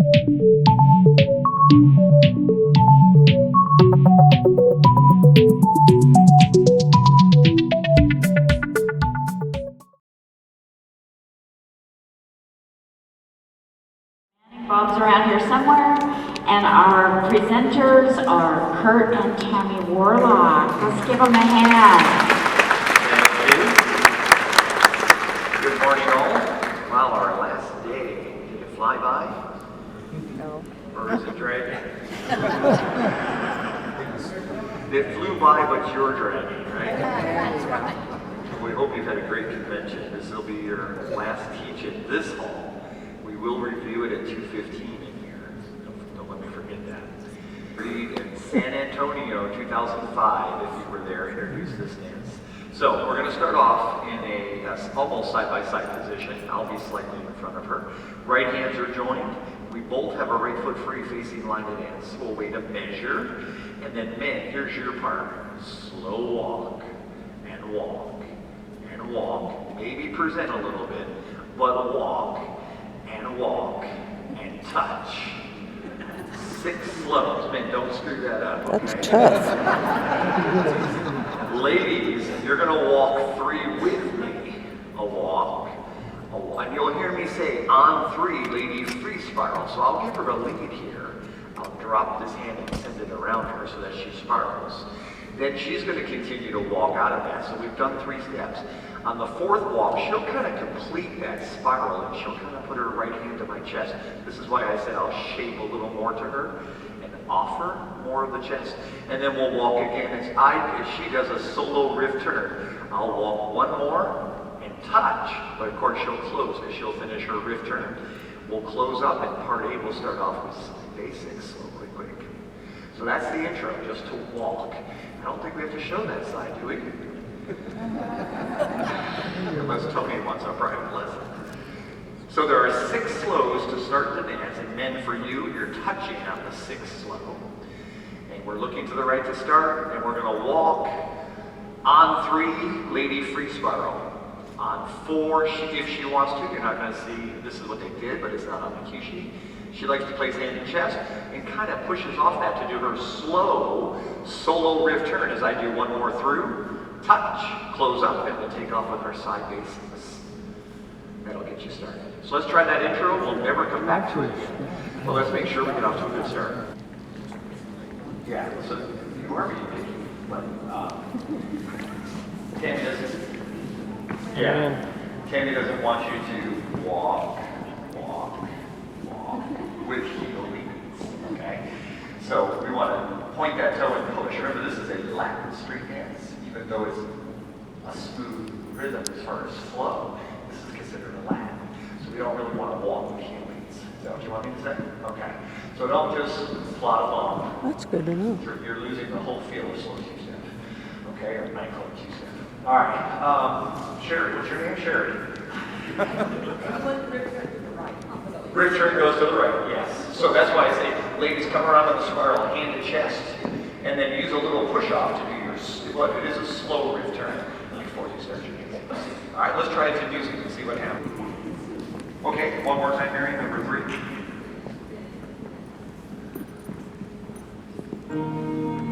Bob's around here somewhere, and our presenters are Curt and Tammy Worlock. Let's give them a hand. Thank you. Good morning, all. Wow, our last day. Did it fly by? No. Or is it dragging? It flew by, but you're dragging, right? That's right. We hope you've had a great convention. This will be your last teach in this hall. We will review it at 2:15 in here. Don't let me forget that. Read in San Antonio, 2005, if you were there, introduced this dance. So we're going to start off in a almost side-by-side position. I'll be slightly in front of her. Right hands are joined. We both have our right foot free facing line to dance. We'll wait a measure. And then men, here's your part. Slow walk and walk and walk. Maybe present a little bit, but walk and touch. 6 slows. Men, don't screw that up. Okay? That's tough. Ladies, you're gonna walk 3 with me. A walk. And you'll hear me say, on 3, ladies, free spiral. So I'll give her a lead here. I'll drop this hand and send it around her so that she spirals. Then she's gonna continue to walk out of that. So we've done 3 steps. On the 4th walk, she'll kind of complete that spiral and she'll kind of put her right hand to my chest. This is why I said I'll shape a little more to her and offer more of the chest. And then we'll walk again. As she does a solo riff turn, I'll walk 1 more and touch. But of course she'll close because she'll finish her riff turn. We'll close up and part A will start off with some basics, slow, quick, quick. So that's the intro, just to walk. I don't think we have to show that side, do we? Unless Tony wants a private lesson. So there are 6 slows to start the dance, and men, for you, you're touching on the 6th slow. And we're looking to the right to start, and we're gonna walk on 3, lady free spiral. On 4, if she wants to, you're not gonna see, this is what they did, but it's not on the cue sheet. She likes to place hand in chest and kind of pushes off that to do her slow solo riff turn as I do 1 more through. Touch, close up, and we'll take off with our side basics. That'll get you started. So let's try that intro. We'll never come back to it again. Well, let's make sure we get off to a good start. Yeah, so whoever you pick, but Tammy doesn't want you to walk with heel leads, okay? So we want to point that toe and push. Remember, this is a Latin street dance. Even though it's a smooth rhythm as far as flow, this is considered a Latin. So we don't really want to walk with heel leads. Is that what you want me to say? Okay. So don't just plod along. That's good to know. You're losing the whole feel of slow two-step. Okay, or nightclub two-step. All right. Sherry, what's your name? Sherry. Riff turn goes to the right, yes. So that's why I say, ladies, come around on the spiral, hand to chest, and then use a little push-off to do what it is a slow riff turn before you start your game. All right, let's try it to music and see what happens. Okay, one more time, Mary, number 3.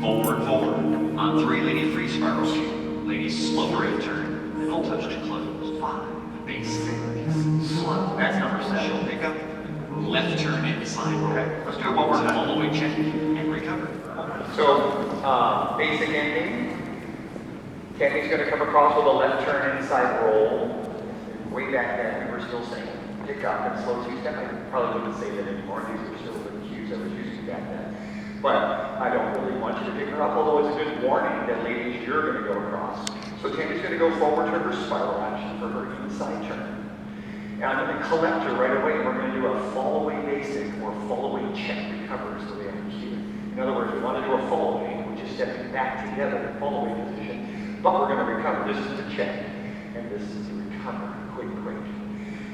Forward, forward. On 3, lady free spirals. Lady slow riff turn. Middle touch to close. 5, base 6, slow. That's number 7. She'll pick up. Left turn inside. Okay, let's do it one more time. Fallaway check and recover. So, basic ending. Tammy's going to come across with a left turn inside roll. Way back then, we were still saying pick up and slow two-step. I probably wouldn't say that anymore. These are still the cues I was using back then. But I don't really want you to pick her up, although it's a good warning that, ladies, you're going to go across. So Tammy's going to go forward to her spiral action for her inside turn. And I'm going to collect her right away. We're going to do a Fallaway basic or Fallaway check recover is the way I would cue it. In other words, we want to do a Fallaway, which is stepping back together in Fallaway position. But we're going to recover. This is the check, and this is the recover. Quick, quick.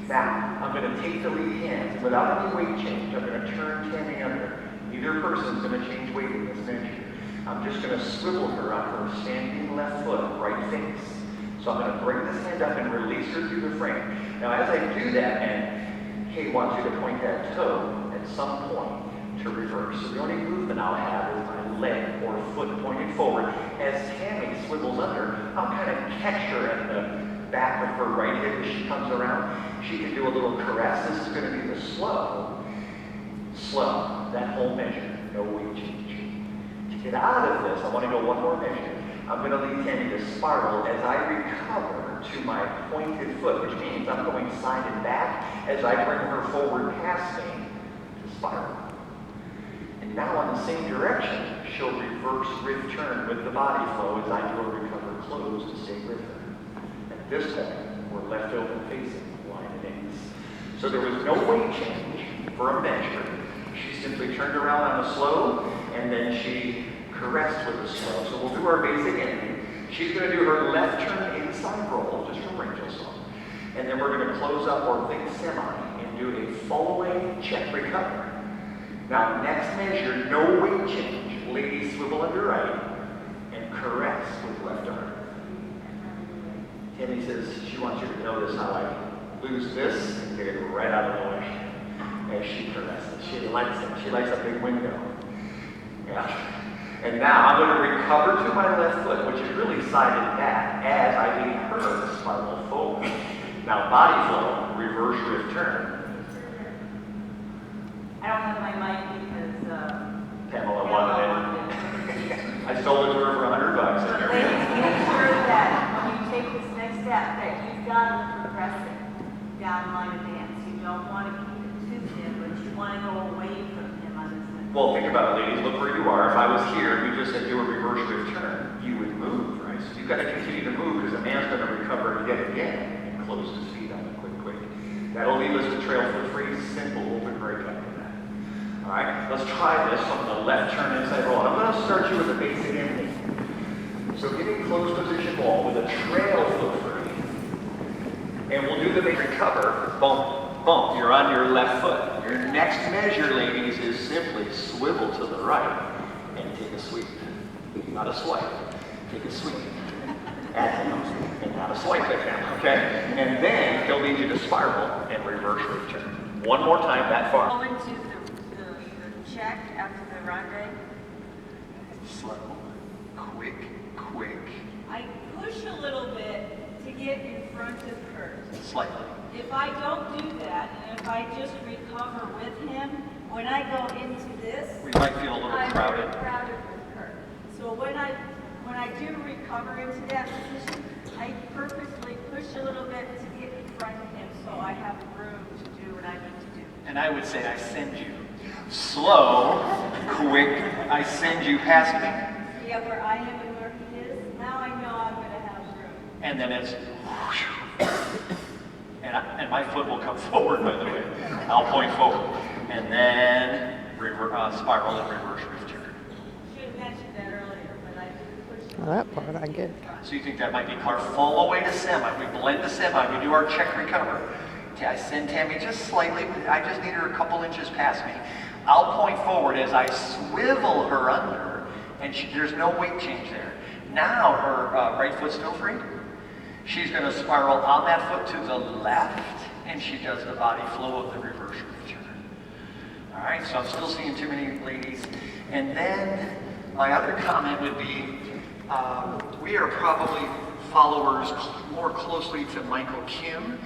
Now, I'm going to take the lead hands, and without any weight change, I'm going to turn Tammy under. Neither person's going to change weight in this venture. I'm just going to swivel her on her standing left foot, right face. So I'm going to bring this hand up and release her through the frame. Now, as I do that, and Kay wants you to point that toe at at some point to reverse. So the only movement I'll have is my leg or foot pointing forward. As Tammy swivels under, I'll kind of catch her at the back of her right hip as she comes around. She can do a little caress. This is going to be the slow, that whole measure, no weight change. To get out of this, I want to go one more measure. I'm going to lead Tammy to spiral as I recover to my pointed foot, which means I'm going side and back as I bring her forward past me to spiral. And now in the same direction, she'll reverse Riff turn with the body flow as I do a recover close to stay with her. At this point, we're left open facing line and ace. So there was no weight change for a measure. She simply turned around on a slow, and then she caressed with a slow. So we'll do our basic ending. She's going to do her left turn inside roll, just from Rachel song. And then we're going to close up or think semi and do a Fallaway check recover. Now, next measure, no weight change. Lady swivel under right and caress with left arm. Tammy says she wants you to notice how I lose this and get it right out of the way as she caresses. She likes it. She likes a big window. Yeah. And now I'm going to recover to my left foot, which is really sided back, as I lead her to spiral forward. Now, body flow, reverse Riff turn. I don't have my mic because Pamela wanted it. I sold it to her for $100. But ladies, make sure that when you take this next step, that you've got to progress it down line of dance. You don't want to keep it to him, but you want to go away from him on this next. Well, think about it, ladies. Look where you are. If I was here and we just said do a reverse Riff turn, you would move, right? So you've got to continue to move because a man's going to recover yet again and close his feet on the quick. That'll leave us to trail foot free, simple open break after that. All right, let's try this on the left turn inside roll. I'm going to start you with a basic ending. So get in closed position wall with a trail foot free. And we'll do the big recover, bump, bump. You're on your left foot. Your next measure, ladies, is simply swivel to the right and take a sweep. Not a swipe, take a sweep. And not a swipe again, okay? And then he'll lead you to spiral and reverse return. One more time that far. Go into the check after the ronde. Slow, quick. I push a little bit to get in front of Curt. Slightly. If I don't do that, and if I just recover with him, when I go into this, We might feel a little I'm crowded. very crowded with Curt. So when I do recover into that position, I purposely push a little bit to get in front of him so I have room to do what I need to do. And I would say I send you. Slow, quick, I send you past me. Yeah, where I am and where he is, now I know I'm going to have room. And then it's and my foot will come forward, by the way. I'll point forward. And then spiral and reverse return. Should have mentioned that earlier, but I didn't push. Well, that part I get. So you think that might be our Fallaway to semi. We blend the semi, we do our check recover. Okay, I send Tammy just slightly, I just need her a couple inches past me. I'll point forward as I swivel her under, and there's no weight change there. Now her right foot's still free. She's going to spiral on that foot to the left, and she does the body flow of the reverse return. All right, so I'm still seeing too many ladies. And then my other comment would be, we are probably followers more closely to Michael Kim,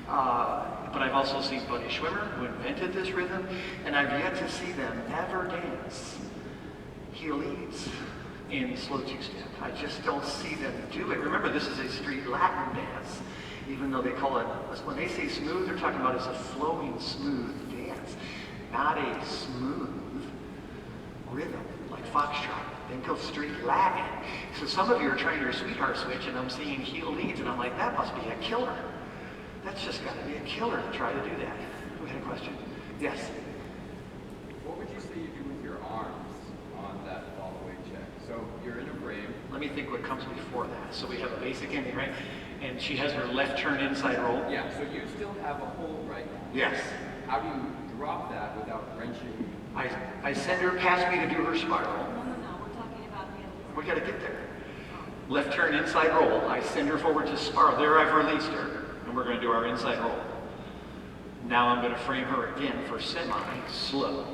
but I've also seen Buddy Schwimmer, who invented this rhythm, and I've yet to see them ever dance heel leads in slow two-step. I just don't see them do it. Remember, this is a street Latin dance, even though they call it, when they say smooth, they're talking about it's a flowing, smooth dance, not a smooth rhythm like foxtrot. Then go street Latin. So some of you are trying your sweetheart switch, and I'm seeing heel leads, and I'm like, that must be a killer. That's just got to be a killer to try to do that. We had a question. Yes? What would you say you do with your arms on that Fallaway check? So you're in a frame. Let me think what comes before that. So we have a basic ending, right? And she has her left turn inside roll. Yeah, so you still have a hold right now. Yes. How do you drop that without wrenching? I send her past me to do her spiral. No, we're talking about the other. We got to get there. Left turn inside roll. I send her forward to spiral. There I've released her. And we're going to do our inside roll. Now I'm going to frame her again for semi-slow.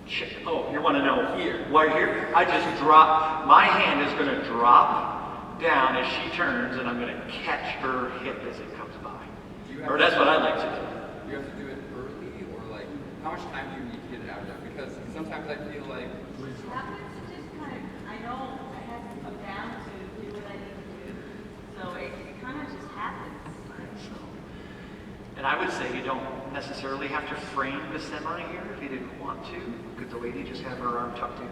Check. Oh, you want to know here? Why here? I just drop, my hand is going to drop down as she turns, and I'm going to catch her hip as it comes by. Or that's what I like to do. Do you have to do it early, or like, how much time do you need to get it out of there? Because sometimes I feel like... It happens to just kind of, I know I have to come down to do what I need to do. So it kind of just happens. And I would say you don't necessarily have to frame the semi here if you didn't want to. Could the lady just have her arm tucked in?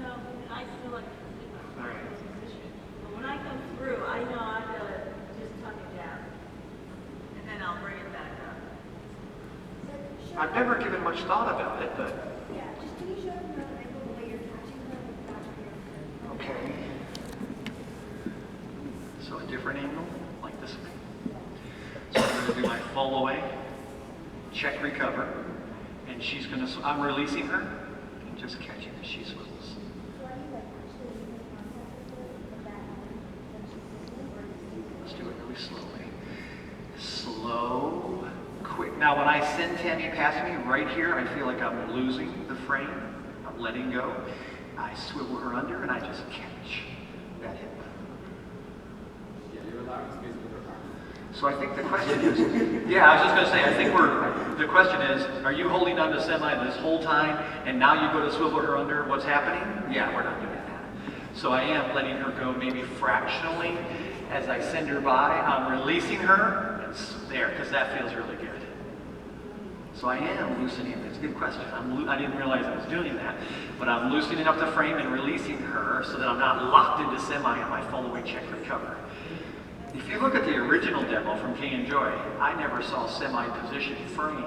No, I still like to sleep on All right. this position. But when I come through, I know I've got to just tuck it down. And then I'll bring it back up. I've never given much thought about it, but Yeah, just can you show them the angle the way you're catching them with that? okay. So a different angle, like this way. So I'm going to do my Fallaway, check, recover, and she's going to, I'm releasing her and just catching as she swivels. So are you like actually using contact with that Let's do it really slowly. Slow, quick. Now when I send Tammy past me right here, I feel like I'm losing the frame. I'm letting go. I swivel her under and I just catch that hip. Yeah, you're allowing space with her arm. So I think the question is, yeah, I was just going to say, I think the question is, are you holding on to semi this whole time and now you go to swivel her under, what's happening? Yeah, we're not doing that. So I am letting her go maybe fractionally as I send her by. I'm releasing her, and there, because that feels really good. So I am loosening, it's a good question. I didn't realize I was doing that, but I'm loosening up the frame and releasing her so that I'm not locked into semi on my Fallaway check recover. If you look at the original demo from LKay Joy, I never saw semi-position frame.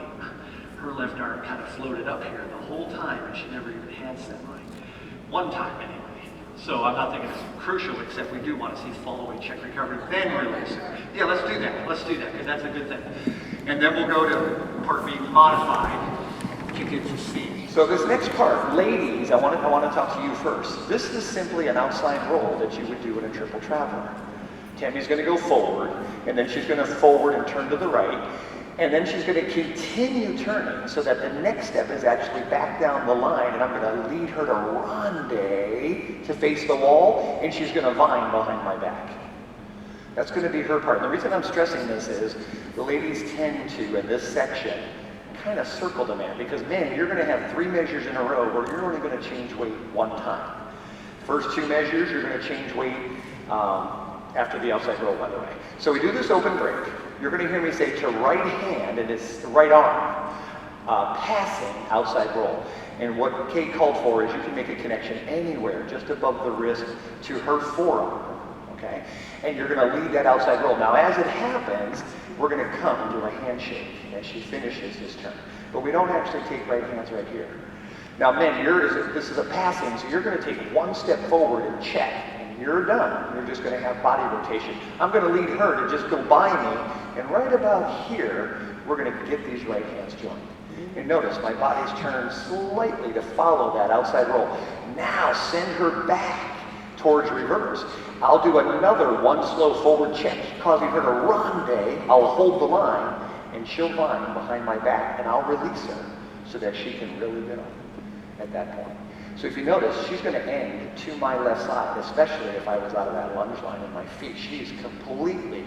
Her left arm kind of floated up here the whole time, and she never even had semi. One time anyway. So I'm not thinking it's crucial, except we do want to see Fallaway check recovery, then release it. Yeah, let's do that. Let's do that, because that's a good thing. And then we'll go to part B, modified, to get to C. So this next part, ladies, I want to talk to you first. This is simply an outside roll that you would do in a triple traveler. Tammy's going to go forward, and then she's going to forward and turn to the right, and then she's going to continue turning so that the next step is actually back down the line, and I'm going to lead her to Ronde to face the wall, and she's going to vine behind my back. That's going to be her part. And the reason I'm stressing this is the ladies tend to, in this section, kind of circle the man, because men, you're going to have 3 measures in a row where you're only going to change weight 1 time. First 2 measures, you're going to change weight after the outside roll, by the way. So we do this open break. You're going to hear me say to right hand, and it's the right arm, passing outside roll. And what Kate called for is you can make a connection anywhere, just above the wrist to her forearm, okay? And you're going to lead that outside roll. Now, as it happens, we're going to come and do a handshake as she finishes this turn. But we don't actually take right hands right here. Now, men, this is a passing, so you're going to take 1 step forward and check. You're done. You're just going to have body rotation. I'm going to lead her to just go by me, and right about here, we're going to get these right hands joined. And notice my body's turned slightly to follow that outside roll. Now send her back towards reverse. I'll do another 1 slow forward check, causing her to ronde. I'll hold the line, and she'll vine behind my back, and I'll release her so that she can really go at that point. So if you notice, she's going to end to my left side, especially if I was out of that lunge line in my feet. She's completely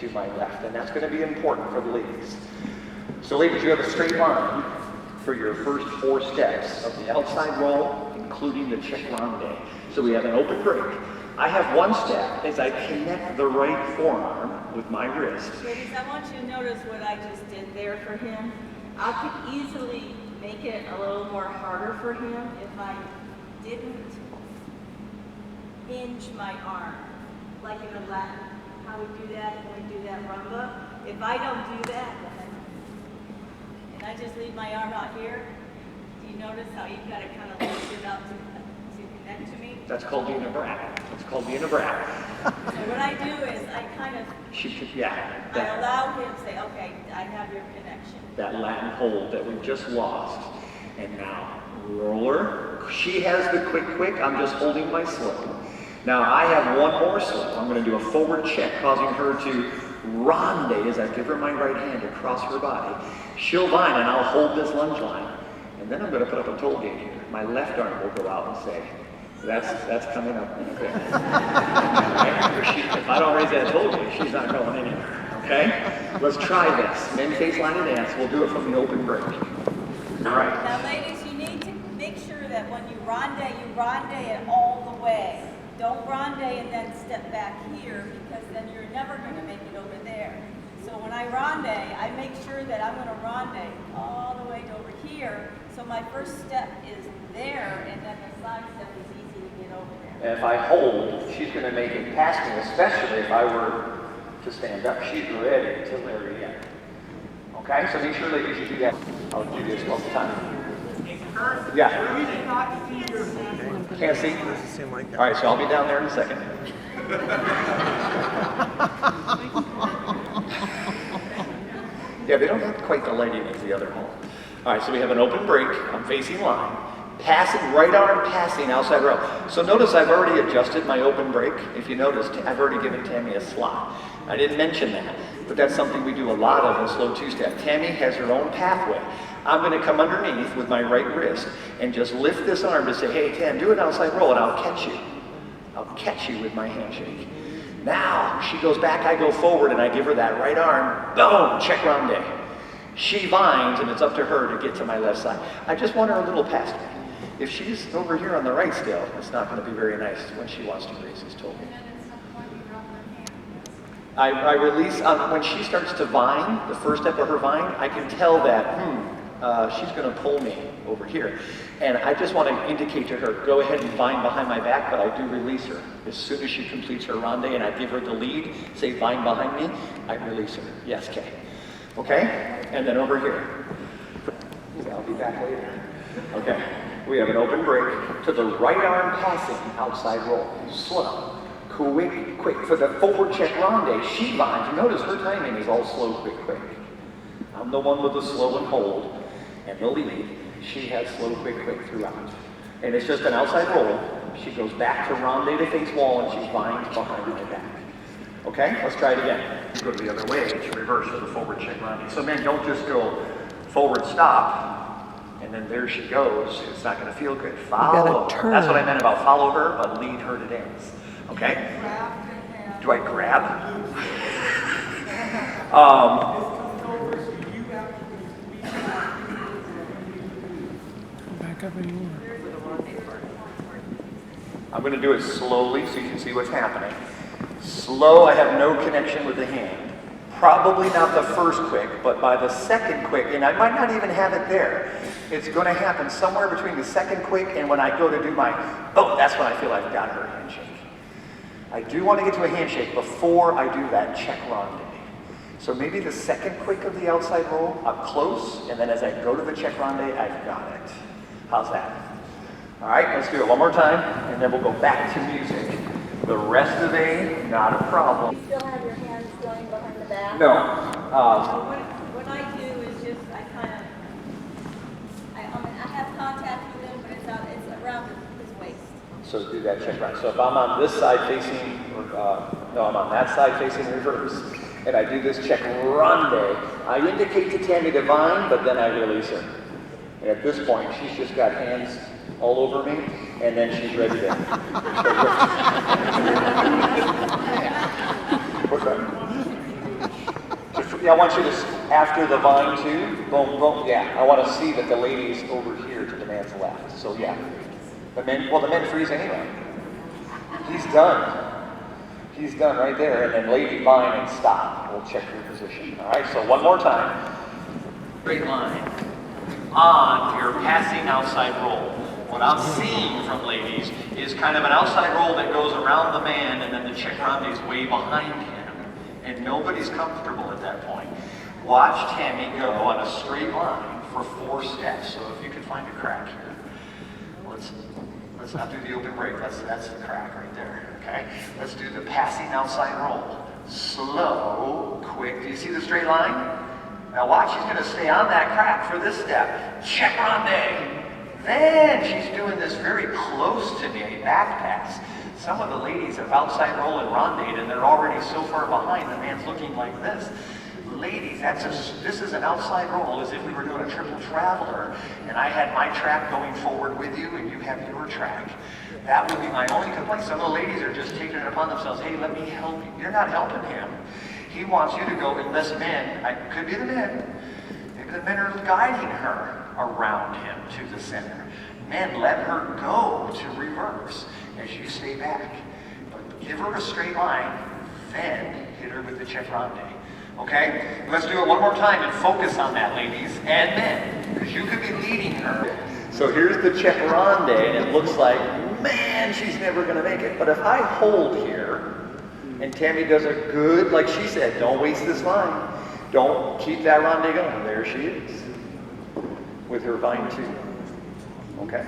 to my left, and that's going to be important for the ladies. So ladies, you have a straight line for your first 4 steps of the outside roll, including the check ronde. So we have an open break. I have 1 step as I connect the right forearm with my wrist. Ladies, I want you to notice what I just did there for him. I could easily make it a little more harder for him if I didn't hinge my arm, like in a Latin, how we do that when we do that rumba. If I don't do that, and I just leave my arm out here, do you notice how you've got to kind of lift it up to connect to me? That's called the Unwrap. It's called the Unwrap. So what I do is I kind of, I allow him to say, okay, I have your connection. That Latin hold that we just lost. And now, roller. She has the quick, I'm just holding my slow. Now I have 1 more slow. I'm going to do a forward check, causing her to Ronde as I give her my right hand across her body. She'll vine and I'll hold this lunge line. And then I'm going to put up a toll gate here. My left arm will go out and say, that's coming up in a bit. If I don't raise that toll gate, she's not going anywhere. Okay? Let's try this. Men face line and dance. We'll do it from the open break. All right. Now, ladies, you need to make sure that when you ronde it all the way. Don't ronde and then step back here, because then you're never going to make it over there. So when I ronde, I make sure that I'm going to ronde all the way over here. So my first step is there, and then the side step is easy to get over there. And if I hold, she's going to make it past me, especially if I were to stand up. She's ready to Larry again. Okay, so make sure that you should do that. I'll do this all the time. Yeah. Can't see? All right, so I'll be down there in a second. Yeah, they don't have quite the lighting as the other hall. All right, so we have an open break. I'm facing line. Passing, right arm passing, outside row. So notice I've already adjusted my open break. If you noticed, I've already given Tammy a slot. I didn't mention that, but that's something we do a lot of in slow two-step. Tammy has her own pathway. I'm going to come underneath with my right wrist and just lift this arm to say, hey, Tam, do an outside roll and I'll catch you. I'll catch you with my handshake. Now, she goes back, I go forward, and I give her that right arm. Boom, check ronde. She vines, and it's up to her to get to my left side. I just want her a little past me. If she's over here on the right still, it's not going to be very nice when she wants to raise his toe. I release, when she starts to vine, the first step of her vine, I can tell that, she's going to pull me over here. And I just want to indicate to her, go ahead and vine behind my back, but I do release her. As soon as she completes her ronde and I give her the lead, say vine behind me, I release her. Yes, Kay. Okay? And then over here. I'll be back later. Okay. We have an open break to the right arm passing, outside roll. Slow. Quick, quick. For the forward check ronde, she vines. You notice her timing is all slow, quick, quick. I'm the one with the slow and hold and the lead. She has slow, quick, quick throughout. And it's just an outside roll. She goes back to ronde to face wall and she vines behind my back. Okay, let's try it again. Go to the other way to reverse to the forward check ronde. So men, don't just go forward stop and then there she goes. It's not going to feel good. Follow. That's what I meant about follow her, but lead her to dance. Okay? Do I grab? Back up anymore. I'm going to do it slowly so you can see what's happening. Slow, I have no connection with the hand. Probably not the first quick, but by the second quick, and I might not even have it there. It's going to happen somewhere between the second quick and when I go to do my, oh, that's when I feel I've got her handshake. I do want to get to a handshake before I do that check ronde. So maybe the second quick of the outside roll, up close, and then as I go to the check ronde, I've got it. How's that? All right, let's do it one more time, and then we'll go back to music. The rest of A, not a problem. You still have your hands going behind the back? No. What I do is just, I have contact with him, but it's around his waist. So do that check round. So if I'm on this side facing, I'm on that side facing reverse, and I do this check ronde, I indicate to Tammy to vine, but then I release her. And at this point, she's just got hands all over me, and then she's ready to. What's that? I want you to, after the vine too, boom, boom, yeah. I want to see that the lady's over here to the man's left. So yeah. The men freeze anyway. He's done. He's done right there, and then lady vine and stop. We'll check your position. All right, so one more time. Straight line. On your passing outside roll. What I'm seeing from ladies is kind of an outside roll that goes around the man, and then the check ronde is way behind him. And nobody's comfortable at that point. Watch Tammy go on a straight line for 4 steps. So if you could find a crack here. Let's not do the open break. That's the crack right there. Okay? Let's do the passing outside roll. Slow, quick. Do you see the straight line? Now watch, she's going to stay on that crack for this step. Check ronde. Then she's doing this very close to me back pass. Some of the ladies have outside roll and ronde, and they're already so far behind, the man's looking like this. Ladies, this is an outside roll as if we were doing a triple traveler, and I had my track going forward with you, and you have your track. That would be my only complaint. Some of the ladies are just taking it upon themselves. Hey, let me help you. You're not helping him. He wants you to go, unless men, could be the men, maybe the men are guiding her around him to the center. Men, let her go to reverse as you stay back. But give her a straight line, then hit her with the check ronde. Okay? Let's do it one more time and focus on that, ladies and men, because you could be leading her. So here's the check ronde, and it looks like, man, she's never going to make it. But if I hold here, and Tammy does a good, like she said, don't waste this line. Don't keep that ronde going. There she is, with her vine too. Okay?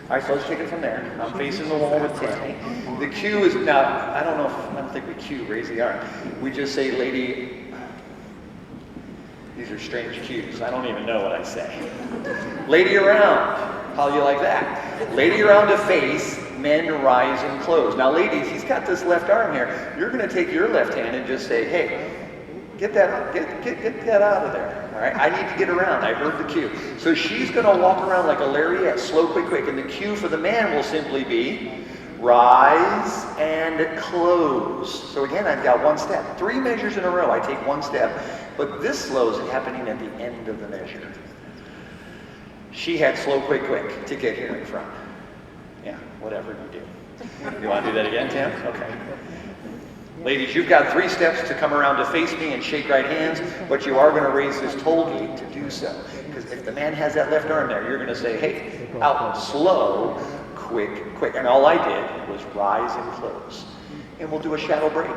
All right, so let's take it from there. I'm facing the wall with Tammy. The cue is now, I don't think we cue, raise the arm. We just say, lady, these are strange cues. I don't even know what I say. Lady around, how do you like that? Lady around to face, men rise and close. Now ladies, he's got this left arm here. You're gonna take your left hand and just say, hey, get that out of there. All right, I need to get around. I heard the cue. So she's going to walk around like a lariat, slow, quick, quick. And the cue for the man will simply be rise and close. So again, I've got one step. 3 measures in a row, I take one step. But this slow is happening at the end of the measure. She had slow, quick, quick to get here in front. Yeah, whatever you do. You want to do that again, Tam? Okay. Ladies, you've got 3 steps to come around to face me and shake right hands, but you are going to raise this toll gate to do so. Because if the man has that left arm there, you're going to say, hey, out, slow, quick, quick. And all I did was rise and close. And we'll do a shadow break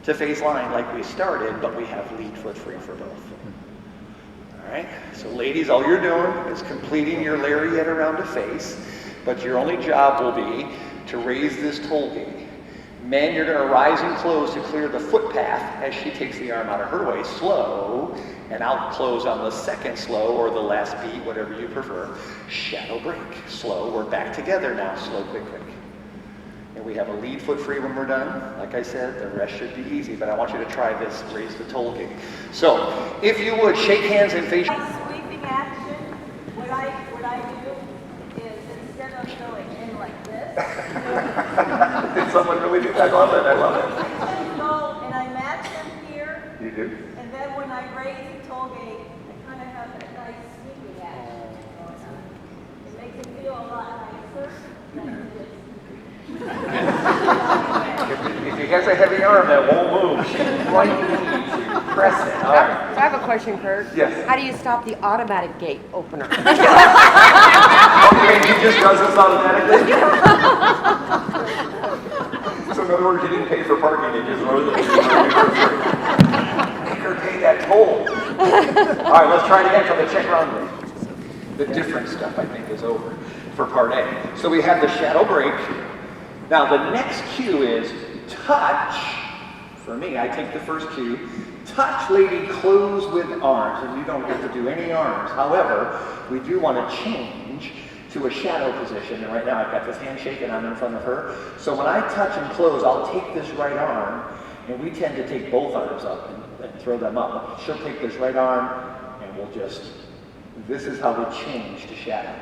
to face line like we started, but we have lead foot free for both. All right? So ladies, all you're doing is completing your lariat around to face, but your only job will be to raise this toll gate. Men, you're going to rise and close to clear the footpath as she takes the arm out of her way, slow, and I'll close on the second slow or the last beat, whatever you prefer. Shadow break, slow. We're back together now, slow, quick, quick. And we have a lead foot free when we're done. Like I said, the rest should be easy, but I want you to try this, raise the toll gate. So, if you would, shake hands and face. Sweeping action, what I do is instead of going in like this, Did someone really do that? I love it. I love it. I just go and I match them here. You do? And then when I raise the toll gate, I kind of have that nice sweeping action going on. It makes it feel a lot nicer than it is. If he has a heavy arm that won't move, she might need to press it. All right. So I have a question, Curt. Yes. How do you stop the automatic gate opener? Okay, he just does this automatically? So in other words, you didn't pay for parking, you just loaded it. Make her pay that toll. All right, let's try it again for the check ronde. The different stuff, I think, is over for part A. So we have the shadow break. Now the next cue is touch. For me, I take the first cue. Touch, lady, close with arms. And you don't have to do any arms. However, we do want to change to a shadow position. And right now I've got this handshake and I'm in front of her. So when I touch and close, I'll take this right arm. And we tend to take both arms up and throw them up. She'll take this right arm and we'll just, this is how we change to shadow.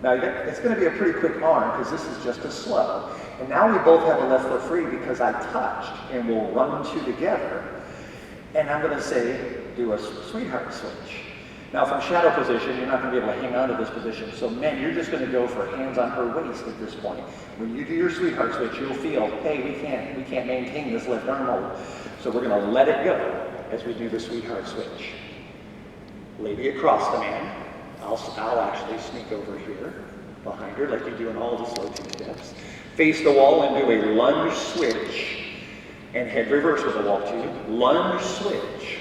Now, it's going to be a pretty quick arm because this is just a slow. And now we both have a left foot free because I touched, and we'll run 2 together. And I'm going to say, do a sweetheart switch. Now, from shadow position, you're not going to be able to hang on to this position. So, men, you're just going to go for hands on her waist at this point. When you do your sweetheart switch, you'll feel, hey, we can't maintain this left arm hold. So we're going to let it go as we do the sweetheart switch. Lady across the man. I'll actually sneak over here behind her like you do in all the slow 2 steps. Face the wall and do a lunge switch. And head reverse with a wall 2. Lunge switch.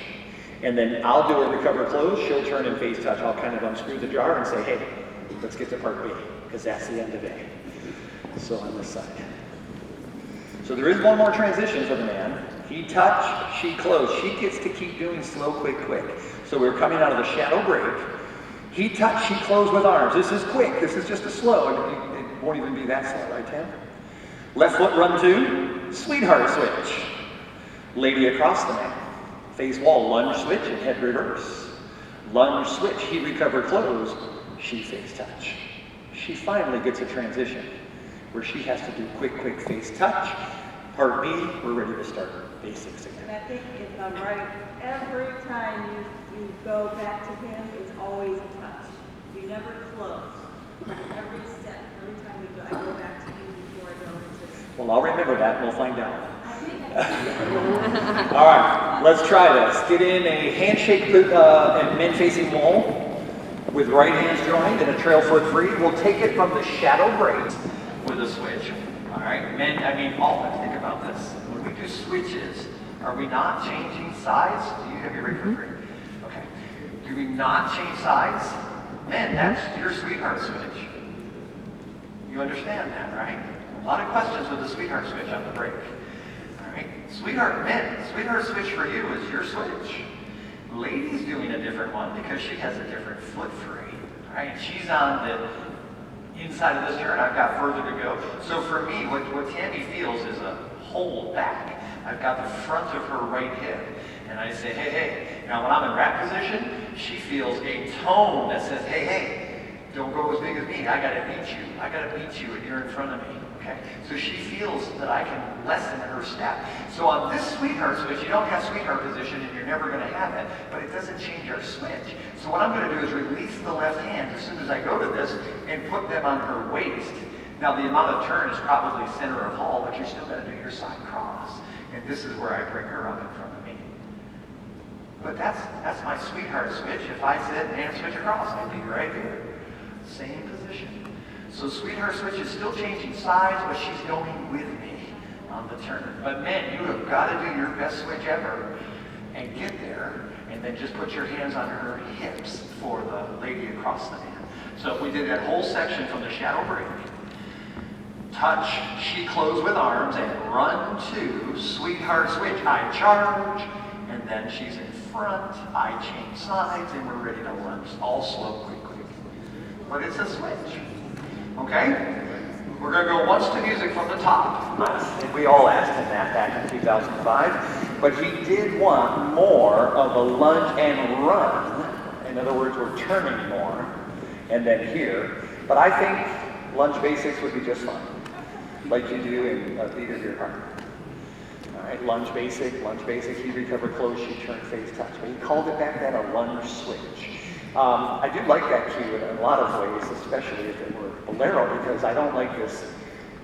And then I'll do a recover close. She'll turn and face touch. I'll kind of unscrew the jar and say, hey, let's get to part B, because that's the end of A. So on this side. So there is one more transition for the man. He touch, she close. She gets to keep doing slow, quick, quick. So we're coming out of the shadow break. He touch, she close with arms. This is quick. This is just a slow. It won't even be that slow, right, Tim? Left foot run 2, sweetheart switch. Lady across the man. Face wall, lunge switch and head reverse. Lunge switch, he recover close, she face touch. She finally gets a transition where she has to do quick face touch. Part B, we're ready to start basics again. And I think if I'm right, every time you go back to him, it's always a touch. You never close. Every step, every time I go back to him before I go into. Well, I'll remember that and we'll find out. All right, let's try this. Get in a handshake and men facing wall with right hands joined and a trail foot free. We'll take it from the shadow break with a switch. All right, men, always think about this. When we do switches, are we not changing sides? Do you have your right foot free? Okay. Do we not change sides? Men, that's your sweetheart switch. You understand that, right? A lot of questions with the sweetheart switch on the break. All right, sweetheart men, sweetheart switch for you is your switch. Lady's doing a different one because she has a different foot free. All right, she's on the inside of this turn. I've got further to go. So for me, what Tammy feels is a hold back. I've got the front of her right hip, and I say, hey. Now when I'm in wrap position, she feels a tone that says, hey, don't go as big as me. I gotta beat you. I gotta beat you, and you're in front of me. Okay? So she feels that I can lessen her step. So on this sweetheart switch, you don't have sweetheart position, and you're never gonna have it, but it doesn't change our switch. So what I'm gonna do is release the left hand as soon as I go to this and put them on her waist. Now the amount of turn is probably center of hall, but you're still gonna do your side cross. And this is where I bring her up in front of me. But that's my sweetheart switch. If I said hand switch across, I'd be right here. Same position. So sweetheart switch is still changing sides, but she's going with me on the turn. But men, you have got to do your best switch ever and get there, and then just put your hands on her hips for the lady across the man. So if we did that whole section from the shadow break, touch, she close with arms, and run 2, sweetheart switch, I charge, and then she's in front, I change sides, and we're ready to run all slow, quick. But it's a switch, okay? We're gonna go once to music from the top. And we all asked him that back in 2005, but he did want more of a lunge and run. In other words, we're turning more, and then here. But I think lunge basics would be just fine, like you do in a beat of your heart. All right, lunge basic, he recover close, she turn face touch. But he called it back then a lunge switch. I do like that cue in a lot of ways, especially if it were bolero, because I don't like this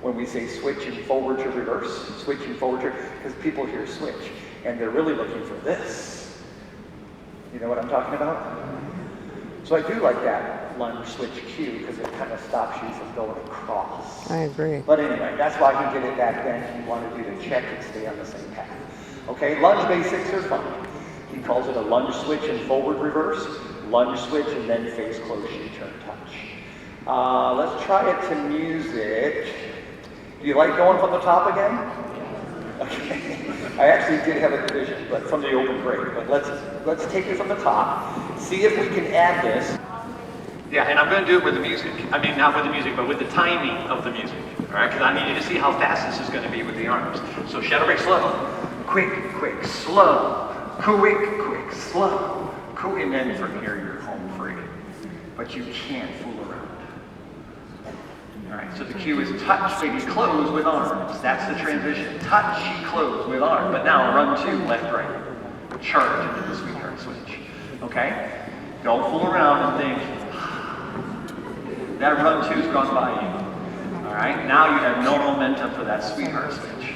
when we say switch and forward to reverse, switch and forward to, because people hear switch, and they're really looking for this. You know what I'm talking about? So I do like that lunge switch cue, because it kind of stops you from going across. I agree. But anyway, that's why he did it back then. He wanted you to check and stay on the same path. Okay, lunge basics are fine. He calls it a lunge switch and forward reverse, lunge switch and then face close, she turn touch. Let's try it to music. Do you like going from the top again? Okay. I actually did have a division, but from the open break. But let's take it from the top. See if we can add this. Yeah, and I'm going to do it with the music. I mean, not with the music, but with the timing of the music. All right, because I need you to see how fast this is going to be with the arms. So shadow break slow, quick, slow, quick, slow, cool, and then from here you're home free. But you can't fool around. All right, so the cue is touch, baby, close with arms. That's the transition. Touch, she close with arms. But now run 2, left, right. Charge into the sweetheart switch. Okay? Don't fool around and think, that run 2's gone by you. All right, now you have no momentum for that sweetheart switch.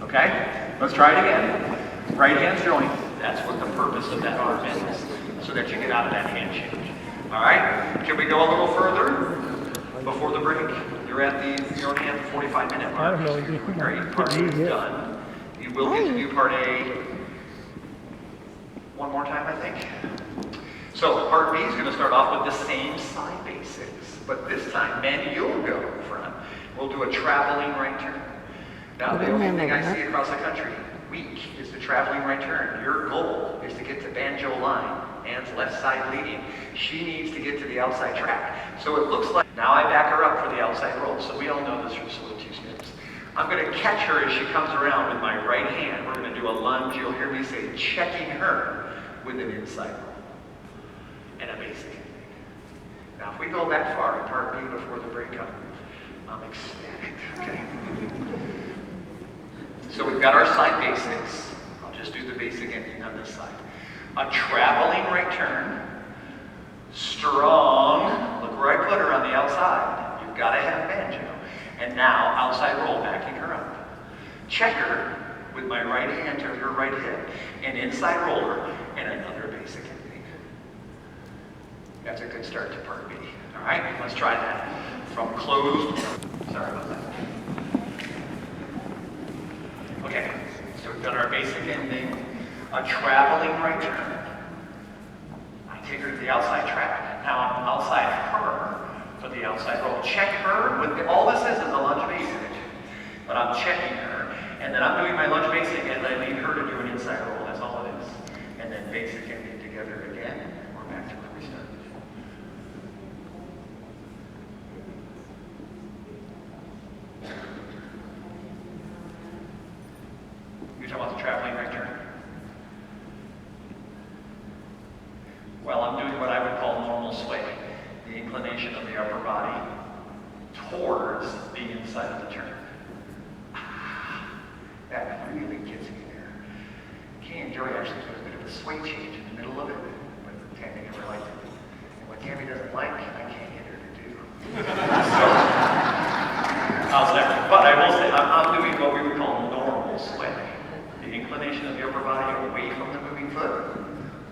Okay? Let's try it again. Right hand's joined. That's what the purpose of that arm is, so that you get out of that hand change. All right? Can we go a little further before the break? You're only at the 45-minute mark. I don't know. Great. Part A is done. You will get to do part A one more time, I think. So part B is going to start off with the same side basics, but this time, men, you'll go in front. We'll do a traveling right turn. Now, the only thing I see across the country weak is the traveling right turn. Your goal is to get to banjo line hands left side leading. She needs to get to the outside track. So it looks like, now I back her up for the outside roll. So we all know this from Swivel 2 steps. I'm gonna catch her as she comes around with my right hand. We're gonna do a lunge. You'll hear me say checking her with an inside roll and a basic ending. Now, if we go that far in part B before the breakup, I'm ecstatic, okay? So we've got our side basics. I'll just do the basic ending on this side. A traveling right turn, strong, look where I put her on the outside. You've got to have banjo. And now, outside roll, backing her up. Check her with my right hand to her right hip, an inside roller, and another basic ending. That's a good start to part B. All right, let's try that. From closed, sorry about that. Okay, so we've done our basic ending, a traveling right turn. I take her to the outside track. Now I'm outside her for the outside roll. Check her with all this is a lunge basic, but I'm checking her, and then I'm doing my lunge basic, and I lead her to do an inside roll. That's all it is. And then basic ending together again, and we're back to where we started. You're talking about the traveling right turn? Well, I'm doing what I would call normal sway, the inclination of the upper body towards the inside of the turn. That really gets me there. LKay Joy actually put a bit of a sway change in the middle of it, but Tammy never liked it. And what Tammy doesn't like, I can't get her to do. So, I'll say, but I will say, I'm doing what we would call normal sway. The inclination of the upper body away from the moving foot,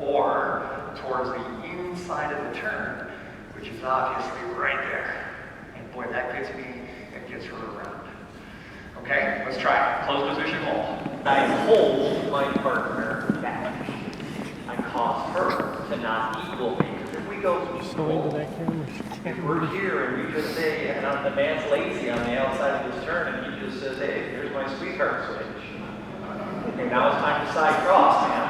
or towards the inside of the turn, which is obviously right there. And boy, that gets me and gets her around. Okay, let's try it. Close position hold. I hold my partner back. I cause her to not equal me. Because if we go equal, if we're here and we just say, and the man's lazy on the outside of his turn, and he just says, hey, here's my sweetheart switch. Okay, now it's time to side cross, man.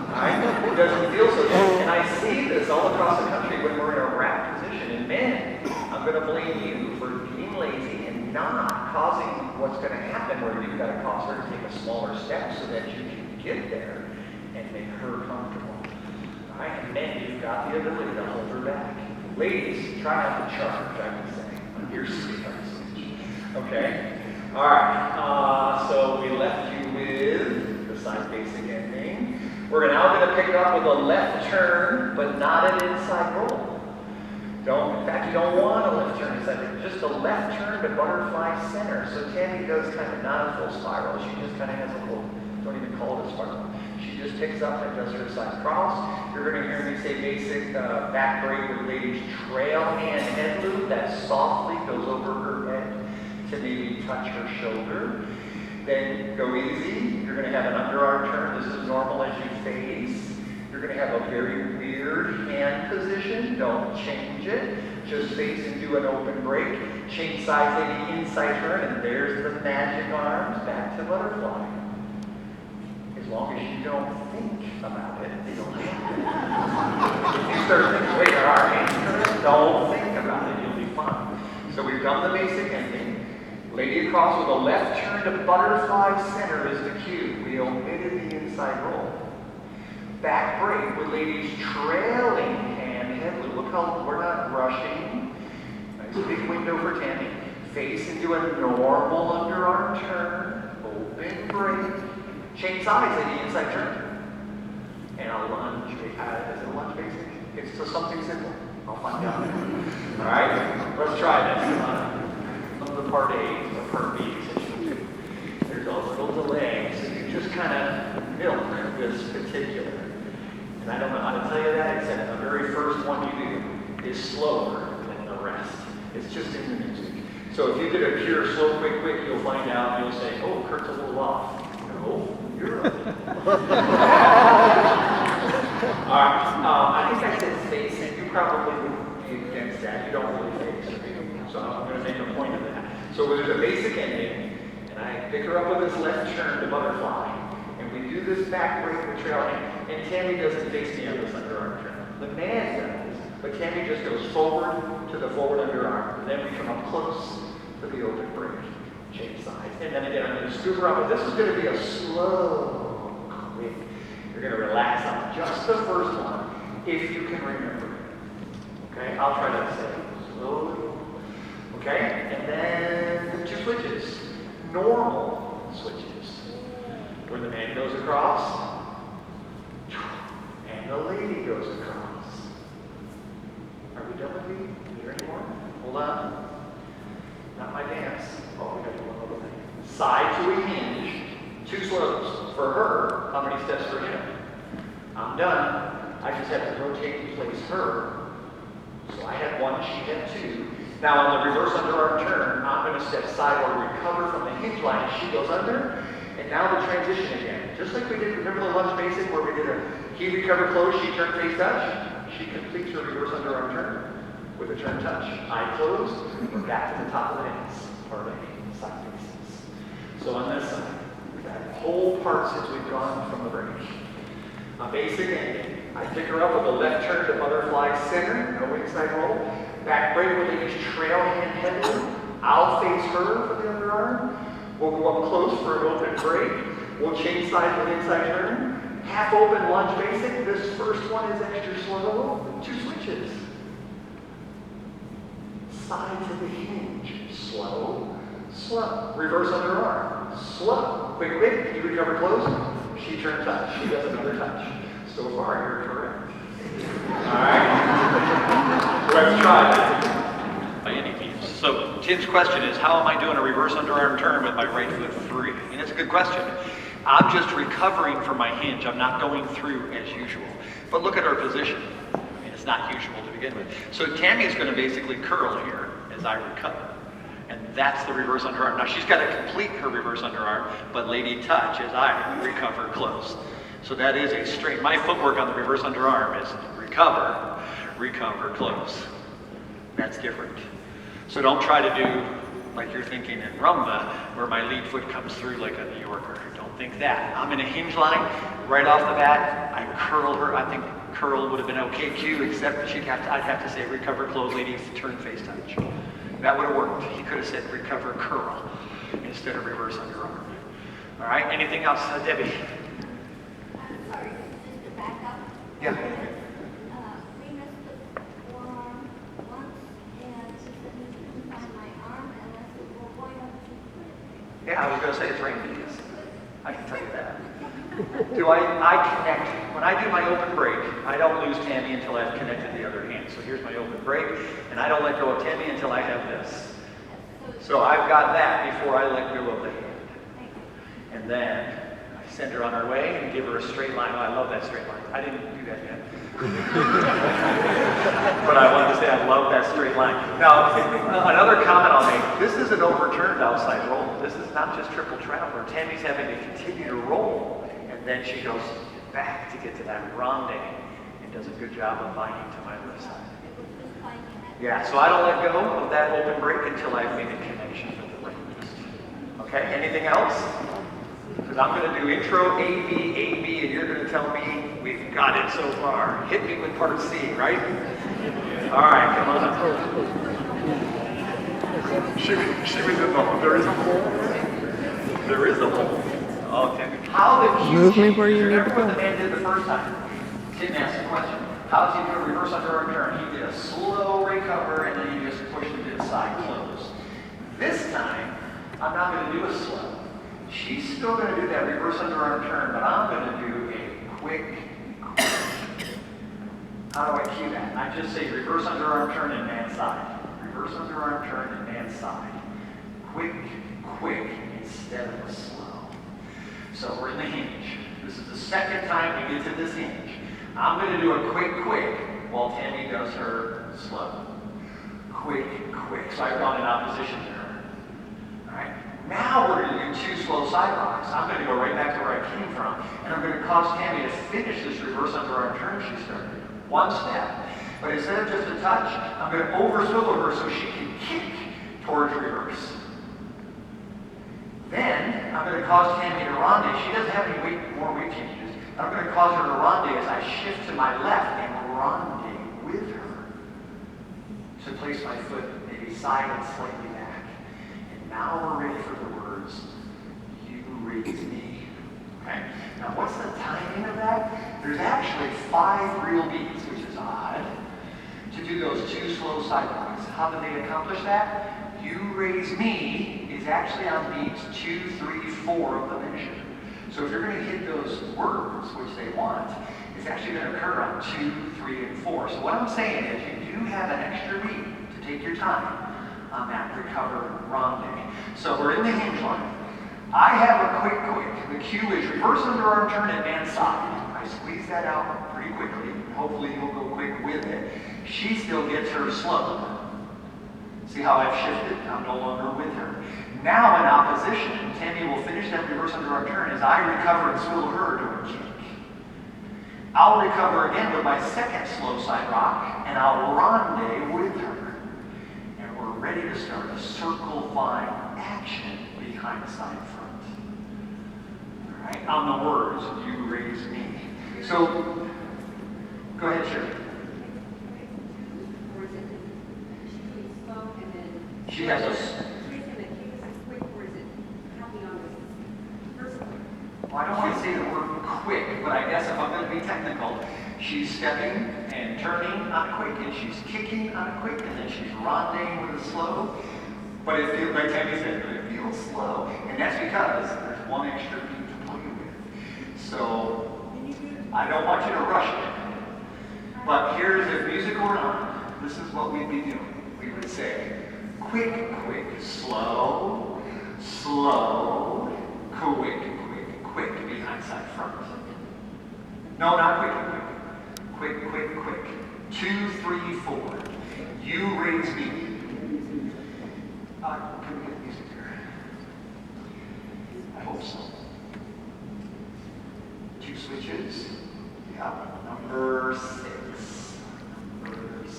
Alright? It doesn't feel so good. And I see this all across the country when we're in a wrap position. And men, I'm going to blame you for being lazy and not causing what's going to happen where you've got to cause her to take a smaller step so that you can get there and make her comfortable. Alright? And men, you've got the ability to hold her back. Ladies, try not to charge, I would say. Here's sweetheart switch. Okay? Alright, so we left you with the side basic ending. We're now going to pick up with a left turn, but not an inside roll. In fact, you don't want a left turn inside, just a left turn to butterfly center. So Tammy does kind of not a full spiral. She just kind of has a little, don't even call it a spiral. She just picks up and does her side cross. You're going to hear me say basic back break with ladies trail hand head loop that softly goes over her head to maybe touch her shoulder. Then go easy. You're going to have an underarm turn. This is normal as you face. You're going to have a very weird hand position. Don't change it. Just face and do an open break. Change sides to the inside turn, and there's the magic arms back to butterfly. As long as you don't think about it, it'll happen. If you start thinking, wait, are our hands turning? Don't think about it. You'll be fine. So we've done the basic ending. Lady across with a left turn to butterfly center is the cue. We omitted the inside roll. Back break with ladies trailing hand head loop. Look how we're not rushing. Nice big window for Tammy. Face into a normal underarm turn. Open break. Change sides at the inside turn. And a lunge. Is it a lunge basic? It's just something simple. I'll find out. Alright, let's try this. The part A, the part B position. There's a little delay, so you just kind of milk this particular. And I don't know how to tell you that, except the very first one you do is slower than the rest. It's just in the music. So if you did a pure slow, quick, you'll find out, you'll say, oh, Curt's a little off. No, you're right. All right, I think I said face, and you probably would be against that. You don't really face. So I'm going to make a point of that. So there's a basic ending, and I pick her up with this left turn to butterfly. And And we do this back break with trail hand, and Tammy doesn't face me on this underarm turn. The man does, but Tammy just goes forward to the forward underarm, and then we come up close to the open break, change sides. And then again, I'm going to scoop around, but this is going to be a slow, quick. You're going to relax on just the first one, if you can remember it. Okay, I'll try to say slowly. Okay, and then the two switches, normal switches. Where the man goes across, and the lady goes across. Are we done with me? Is there any more? Hold on. Not my dance. Oh, we got to do one other thing. Side to a hinge, two slows. For her, how many steps for him? I'm done. I just have to rotate and place her. So I had one, she had two. Now on the reverse underarm turn, I'm going to step sideward, recover from the hinge line. She goes under. And now the transition again. Just like we did, remember the lunge basic where we did a he recover close, she turn face touch? She completes her reverse underarm turn with a turn touch. Eye closed, we're back to the top legs, or the side faces. So on this side, that whole part since we've gone from the break. A basic ending. I pick her up with a left turn to butterfly center, no inside roll. Back break with a trail hand headland. I'll face her for the underarm. We'll go up close for an open break. We'll change sides with inside turn. Half open lunge basic. This first one is extra slow. Two switches. Side to the hinge. Slow, slow. Reverse underarm. Slow. Quick, quick. You recover close. She turns touch. She does another touch. So far, you're correct. All right. Let's try that. By any means. So Tim's question is, how am I doing a reverse underarm turn with my right foot free? And it's a good question. I'm just recovering from my hinge. I'm not going through as usual. But look at our position. I mean, it's not usual to begin with. So Tammy is going to basically curl here as I recover. And that's the reverse underarm. Now she's got to complete her reverse underarm, but lady touch as I recover close. So that is a straight. My footwork on the reverse underarm is recover, recover, close. That's different. So don't try to do like you're thinking in rumba, where my lead foot comes through like a New Yorker. Don't think that. I'm in a hinge line, right off the bat, I curl her. I think curl would have been okay too, except that I'd have to say recover, close, lady, turn, face touch. That would have worked. He could have said recover, curl, instead of reverse underarm. All right, anything else, Debbie? I'm sorry, just to back up. Yeah. We missed the forearm once, and she said you couldn't find my arm, and I said, well, why don't you put it there? Yeah, I was going to say it's raining. Yes. I can tell you that. I connect. When I do my open break, I don't lose Tammy until I've connected the other hand. So here's my open break, and I don't let go of Tammy until I have this. So I've got that before I let go of the hand. And then I send her on her way and give her a straight line. Oh, I love that straight line. I didn't do that yet. But I wanted to say I love that straight line. Now, another comment I'll make. This is an overturned outside roll. This is not just triple trap where Tammy's having to continue to roll. And then she goes back to get to that ronde and does a good job of binding to my left side. Yeah, so I don't let go of that open break until I've made a connection with the right wrist. Okay, anything else? Because I'm going to do intro A, B, and you're going to tell me we've got it so far. Hit me with part C, right? All right, come on up. She was in the hole. There is a hole. There is a hole. Okay. How did you Move me where you need to remember go. what the man did the first time? Didn't ask the question. How does he do a reverse underarm turn? He did a slow recover and then he just pushed it to the side close. This time, I'm not going to do a slow. She's still going to do that reverse underarm turn, but I'm going to do a quick. How do I cue that? I just say reverse underarm turn and man side. Reverse underarm turn and man side. Quick, quick, instead of a slow. So we're in the hinge. This is the second time we get to this hinge. I'm going to do a quick, quick, while Tammy does her slow. Quick, quick. So I've gone in opposition to her. All right. Now we're going to do two slow side rocks. I'm going to go right back to where I came from, and I'm going to cause Tammy to finish this reverse underarm turn she started. One step. But instead of just a touch, I'm going to over swivel her so she can kick towards reverse. Then I'm going to cause Tammy to ronde. She doesn't have any more weight changes. I'm going to cause her to ronde as I shift to my left and ronde with her to place my foot maybe side and slightly back. And now we're ready for the words, you raise me. Okay? Now what's the timing of that? There's actually 5 real beats, which is odd, to do those 2 slow side rocks. How did they accomplish that? You raise me is actually on beats 2, 3, 4 of the measure. So if you're going to hit those words, which they want, it's actually going to occur on 2, 3, and 4. So what I'm saying is you do have an extra beat to take your time on that recover ronde. So we're in the hinge line. I have a quick. The cue is reverse underarm turn and man side. I squeeze that out pretty quickly. Hopefully you'll go quick with it. She still gets her slow. See how I've shifted? I'm no longer with her. Now in opposition, Tammy will finish that reverse underarm turn as I recover and swivel her to a kick. I'll recover again with my second slow side rock, and I'll ronde with her. And we're ready to start a circle flying action behind side front. All right, on the words, you raise me. So, go ahead, Sherry. She has a... Well, I don't want to say the word quick, but I guess if I'm going to be technical, she's stepping and turning on a quick, and she's kicking on a quick, and then she's ronding with a slow. But it feels, like Tammy said, it feels slow. And that's because there's one extra beat to play with. So, I don't want you to rush it. But here's, if music were on, this is what we'd be doing. We would say, quick, quick, slow, slow, quick, quick, quick, behind side front. No, not quick, quick, quick, quick, quick. 2, 3, 4. You raise me. Can we get the music here? I hope so. 2 switches. Yeah, number 6. Number 6.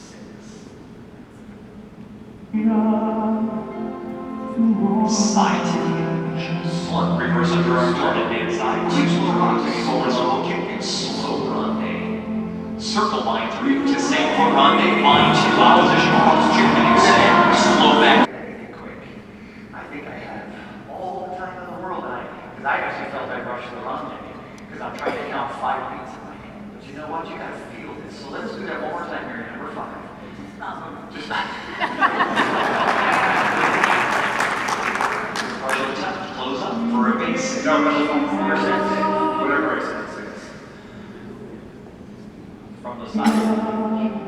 Side hinge. Slug, reverse underarm turn and inside. 2 slow rocks, forward swivel kick, and slow ronde. Circle line 3 to same for ronde. Line 2, opposition cross, 2 minutes, slow back. I think I have all the time in the world, because I actually felt I rushed the ronde, because I'm trying to count 5 beats in my hand. But you know what? You gotta feel this. So let's do that one more time here, number 5. Just partial touch, close up for a base. No, your sense, whatever I sense is. From the side.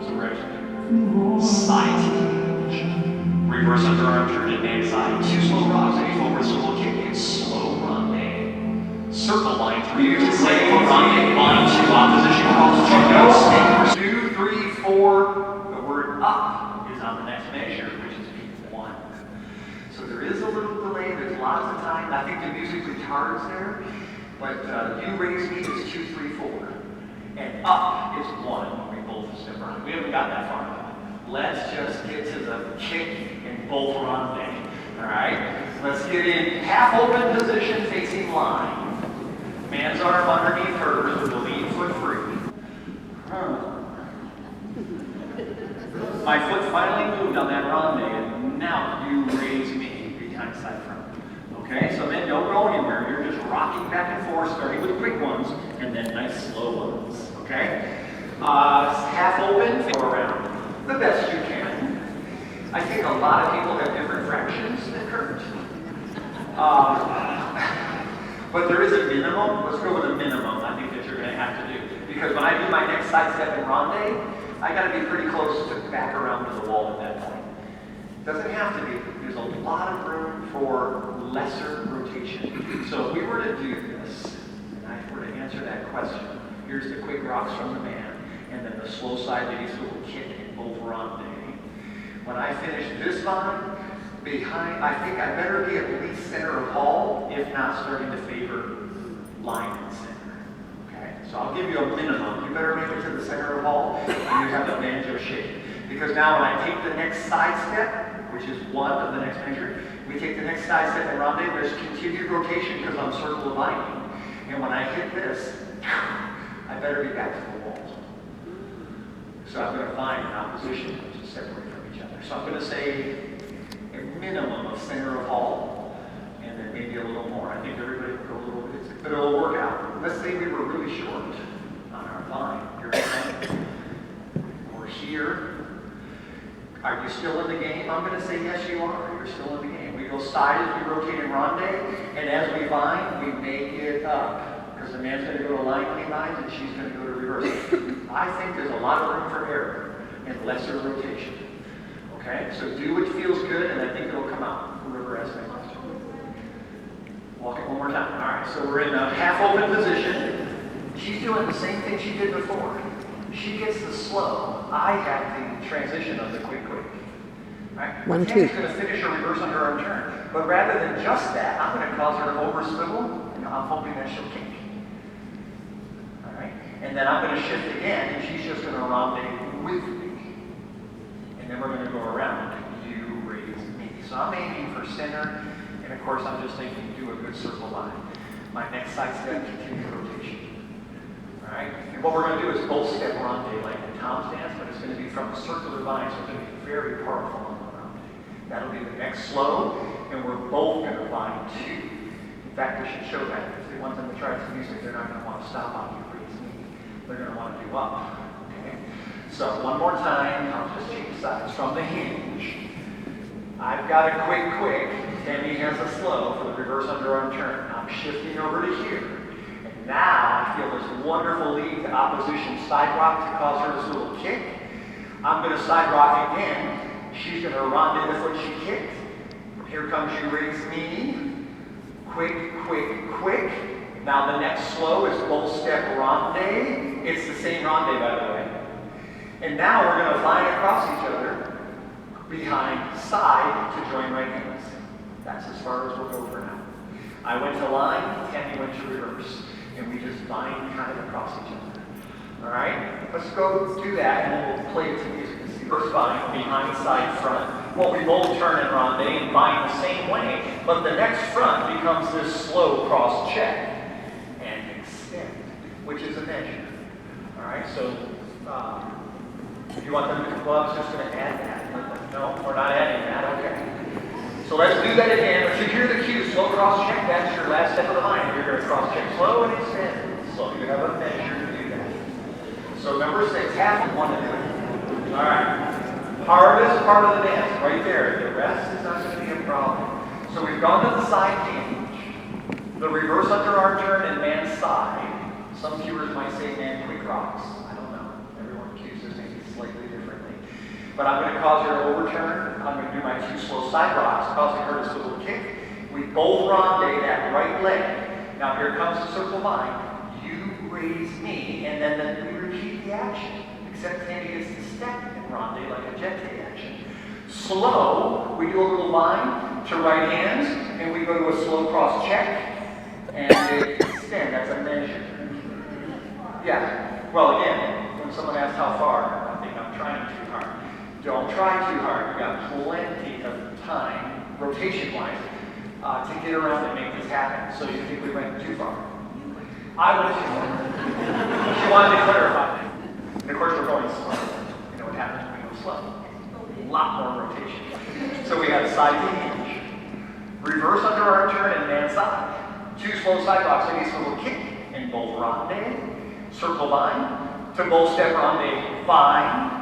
So we're actually side hinge. Reverse underarm turn and man side. 2 slow rocks, a forward swivel kick, and slow ronde. Circle line 3 to say ronde. Line 2, opposition cross, 2 3, 4. The word up is on the next measure, which is beat 1. So there is a little delay. There's lots of time. I think the music retards there. But you raise me is 2 3, 4. And up is 1 when we both step around. We haven't got that far yet. Let's just get to the kick and both ronde. All right? Let's get in half open position facing line. Man's arm underneath hers with the lead foot free. My foot finally moved on that ronde, and now you raise me behind side front. Okay, so then don't go anywhere. You're just rocking back and forth, starting with quick ones, and then nice slow ones. Okay? Half open, go around. The best you can. I think a lot of people have different fractions than Curt. But there is a minimum. Let's go with a minimum I think that you're going to have to do. Because when I do my next side step in ronde, I got to be pretty close to back around to the wall at that point. Doesn't have to be. There's a lot of room for lesser rotation. So if we were to do this, and I were to answer that question, here's the quick rocks from the man, and then the slow side ladies who will kick in both ronde. When I finish this line, behind, I think I better be at least center of hall, if not starting to favor line and center. Okay, so I'll give you a minimum. You better make it to the center of hall, and you have a banjo shape. Because now when I take the next side step, which is one of the next measure, we take the next side step in ronde, there's continued rotation because I'm circle binding. And when I hit this, I better be back to the wall. So I'm going to find an opposition which is separate from each other. So I'm going to say a minimum of center of hall, and then maybe a little more. I think everybody will go a little bit, but it'll work out. Let's say we were really short on our line. We're here. Are you still in the game? I'm going to say yes, you are. You're still in the game. We go side as we rotate in ronde, and as we bind, we make it up. Because the man's going to go to line when he binds, and she's going to go to reverse. I think there's a lot of room for error and lesser rotation. Okay? So do what feels good, and I think it'll come out. Whoever has that question. Walk it one more time. All right, so we're in a half open position. She's doing the same thing she did before. She gets the slow. I have the transition of the quick. Right? 1, 2. She's going to finish her reverse underarm turn. But rather than just that, I'm going to cause her to over swivel, and I'm hoping that she'll kick. All right? And then I'm going to shift again, and she's just going to ronde with me. And then we're going to go around. You raise me. So I'm aiming for center, and of course I'm just thinking do a good circle line. My next side step, continue rotation. All right? And what we're going to do is both step ronde like the Tom's dance, but it's going to be from a circular line, so it's going to be very powerful on the ronde. That'll be the next slow, and we're both going to bind 2. In fact, we should show that. If they want them to try some music, they're not going to want to stop on you, raise me. They're going to want to do up. Okay? So one more time, I'll just change sides from the hinge. I've got a quick. Tammy has a slow for the reverse underarm turn. I'm shifting over to here. Now I feel this wonderful lead to opposition side rock to cause her this little kick. I'm going to side rock again. She's going to ronde the foot she kicked. Here comes you raise me. Quick. Now the next slow is both step ronde. It's the same ronde, by the way. And now we're going to line across each other behind side to join right hands. That's as far as we'll go for now. I went to line, Tammy went to reverse. And we just bind kind of across each other. All right? Let's go do that, and then we'll play it to music and see. First bind, behind, side, front. Well, we both turn in ronde and bind the same way, but the next front becomes this slow cross check and extend, which is a measure. All right? So, if you want them to come up, I was just going to add that. No, we're not adding that. Okay. So let's do that again. If you hear the cue, slow cross check, that's your last step of the line. You're going to cross check slow and extend. So you have a measure to do that. So number 6, half of 1 to do it. All right. Hardest part of the dance, right there. The rest is not going to be a problem. So we've gone to the side hinge, the reverse underarm turn and man side. Some cuers might say man quick rocks. I don't know. Everyone cues this maybe slightly differently. But I'm going to cause her to overturn. I'm going to do my 2 slow side rocks, causing her to swivel kick. We both ronde that right leg. Now here comes the circle bind. You raise me, and then we repeat the action. Except Tammy gets to step and ronde like a jet action. Slow, we do a little bind to right hands, and we go to a slow cross check, and extend. That's a measure. Yeah. Well, again, when someone asks how far, I think I'm trying too hard. Don't try too hard. You've got plenty of time, rotation-wise, to get around and make this happen. So you think we went too far? I went too far. She wanted to clarify. And of course, we're going slow. You know what happens when we go slow? A lot more rotation. So we have side to hinge, reverse underarm turn, and man side. 2 slow side rocks, and a little kick, and both ronde, circle bind, to both step ronde, bind.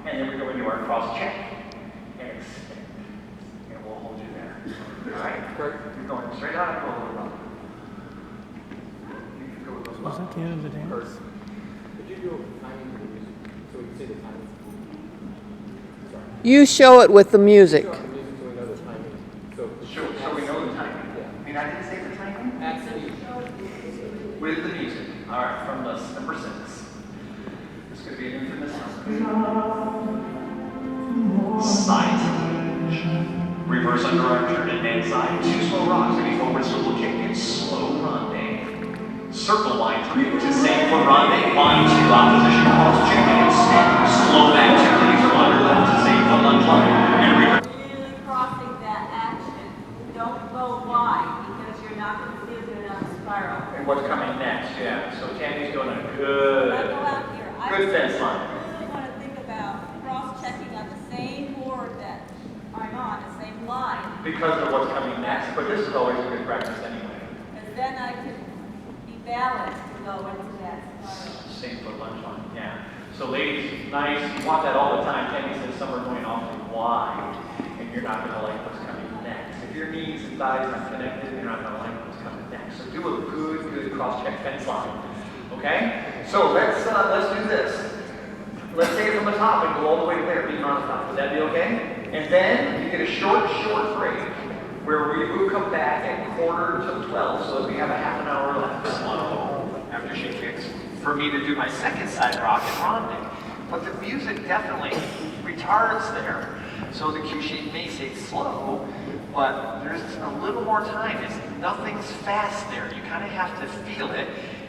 And then we go into our cross check and extend. And we'll hold you there. All right? You're going straight out and go a little up. You can go a little up. Was that the end of the dance? Could you do a timing for the music? So we can say the timing. Sorry. You show it with the music. Show the music so we know the timing. So we know the timing. Yeah. I mean, I didn't say the timing. Actually, With the music. All right, from the number 6. This is going to be an infamous side hinge. Reverse underarm turn and man side. 2 slow rocks, maybe forward swivel kick and slow ronde. Circle line 3, which is same for ronde. Bind 2, opposition cross check and extend. Slow back 2, leave from under lunge line and recover. Really crossing that action. Don't go wide because you're not going to feel good on the spiral. And what's coming next? Yeah. So Tammy's doing a When I good go out here, good fence line. I really want to think about cross-checking on the same board that I'm on, the same line. Because of what's coming next. But this is always a good practice anyway. Because then I can be balanced to go into that spiral. Same foot lunge line. Yeah. So ladies, nice. You want that all the time. Tammy says some are going awfully wide, and you're not going to like what's coming next. If your knees and thighs are connected, you're not going to like what's coming next. So do a good cross-check fence line. Okay? So let's do this. Let's take it from the top and go all the way to there, be modified. Would that be okay? And then you get a short break where we will come back at 11:45, so we have a half an hour left. Slow after she kicks for me to do my second side rock and Ronde. But the music definitely retards there. So the cue sheet may say slow, but there's a little more time. Nothing's fast there. You kind of have to feel it.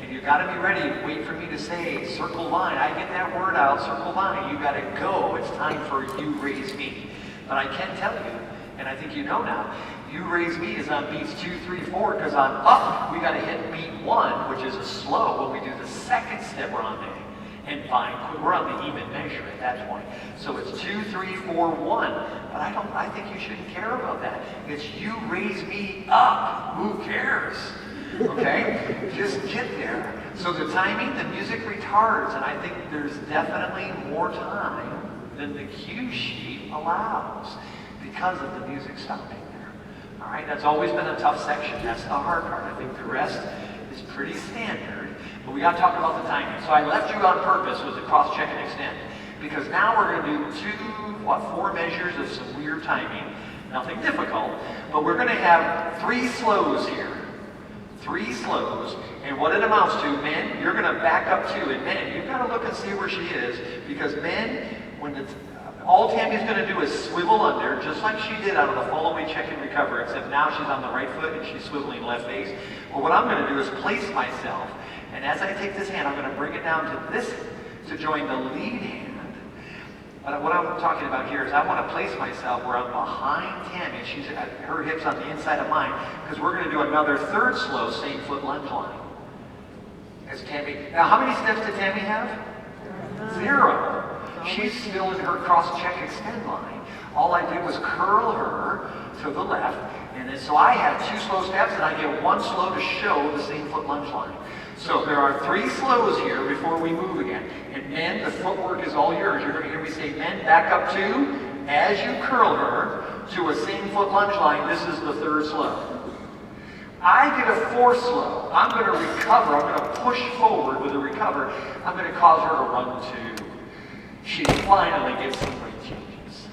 You got to be ready. Wait for me to say circle line. I get that word out, circle line. You got to go. It's time for you raise me. But I can tell you, and I think you know now, you raise me is on beats 2, 3, 4, because on up, we got to hit beat 1, which is a slow when we do the second step ronde. And fine, we're on the even measure at that point. So it's 2, 3, 4, 1. But I think you shouldn't care about that. It's you raise me up. Who cares? Okay? Just get there. So the timing, the music retards, and I think there's definitely more time than the cue sheet allows because of the music stopping there. All right? That's always been a tough section. That's the hard part. I think the rest is pretty standard, but we got to talk about the timing. So I left you on purpose with the cross-check and extend, because now we're going to do 4 measures of some weird timing. Nothing difficult, but we're going to have 3 slows here. 3 slows, and what it amounts to, men, you're going to back up too, and men, you've got to look and see where she is, because men, all Tammy's going to do is swivel under, just like she did out of the Fallaway check and recover, except now she's on the right foot and she's swiveling left face. Well, what I'm going to do is place myself, and as I take this hand, I'm going to bring it down to this, to join the lead hand. But what I'm talking about here is I want to place myself where I'm behind Tammy. She's got her hips on the inside of mine, because we're going to do another 3rd slow, same foot lunge line. As Tammy, now how many steps did Tammy have? 0. She's still in her cross-check extend line. All I did was curl her to the left, and then so I have 2 slow steps, and I get 1 slow to show the same foot lunge line. So there are 3 slows here before we move again. And men, the footwork is all yours. You're going to hear me say, men, back up 2. As you curl her to a same foot lunge line, this is the 3rd slow. I get a 4th slow. I'm going to recover. I'm going to push forward with a recover. I'm going to cause her to run 2. She finally gets some weight changes.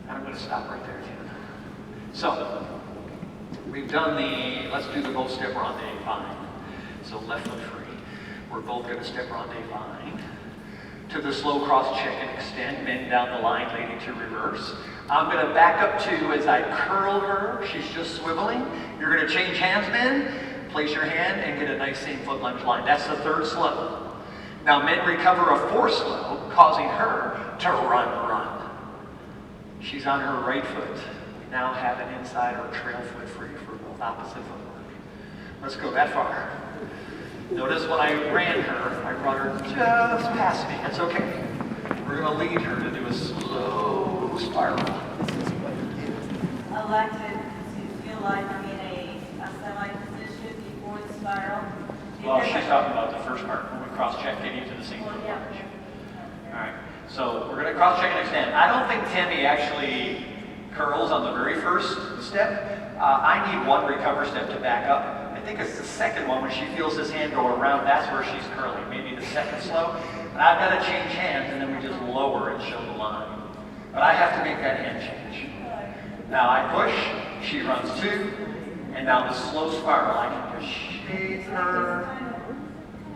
And I'm going to stop right there, Tim. So, we've done let's do the both step ronde fine. So left foot free. We're both going to step ronde fine. To the slow cross check and extend, bend down the line leading to reverse. I'm going to back up 2 as I curl her. She's just swiveling. You're going to change hands, men. Place your hand and get a nice same foot lunge line. That's the 3rd slow. Now men recover a 4th slow, causing her to run. She's on her right foot. We now have an inside or trail foot free for both opposite footwork. Let's go that far. Notice when I ran her, I brought her just past me. That's okay. We're going to lead her to do a slow spiral. Elected to feel like I'm in a semi-position before the spiral. Well, she's talking about the first part, when we cross-check getting to the same foot Yeah. lunge. All right, so we're going to cross-check and extend. I don't think Tammy actually curls on the very first step. I need 1 recover step to back up. I think it's the second one when she feels this hand go around, that's where she's curling. Maybe the 2nd slow. And I've got to change hands, and then we just lower and show the line. But I have to make that hand change. Now I push, she runs 2, and now the slow spiral, I can just shake her. Kind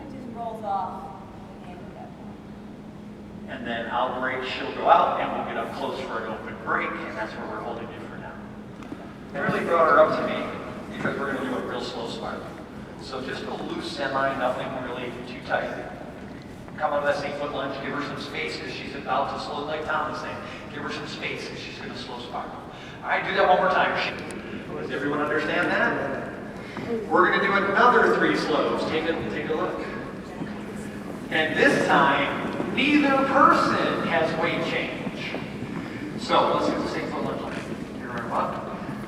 of just rolls off. And then I'll break, she'll go out, and we'll get up close for an open break, and that's where we're holding you for now. I really brought her up to me because we're going to do a real slow spiral. So just a loose semi, nothing really too tight. Come out of that same foot lunge, give her some space because she's about to slow, like Tom was saying. Give her some space because she's going to slow spiral. All right, do that one more time. Does everyone understand that? We're going to do another 3 slows. Take a look. And this time, neither person has weight change. So let's do the same foot lunge. Here I up.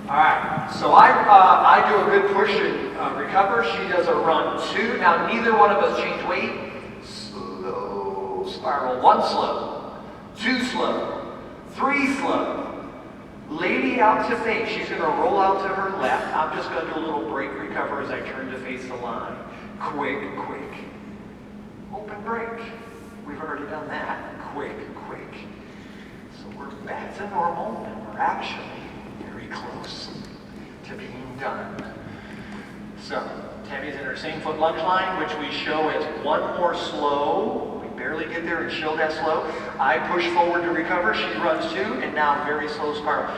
All right, so I do a good push and recover. She does a run 2. Now neither one of us change weight. Slow spiral. 1 slow, 2 slow, 3 slow. Lady out to face. She's going to roll out to her left. I'm just going to do a little break recover as I turn to face the line. Quick, quick. Open break. We've already done that. Quick, quick. So we're back to normal, and we're actually very close to being done. So Tammy's in her same foot lunge line, which we show as 1 more slow. Barely get there and show that slow. I push forward to recover. She runs 2, and now very slow spiral.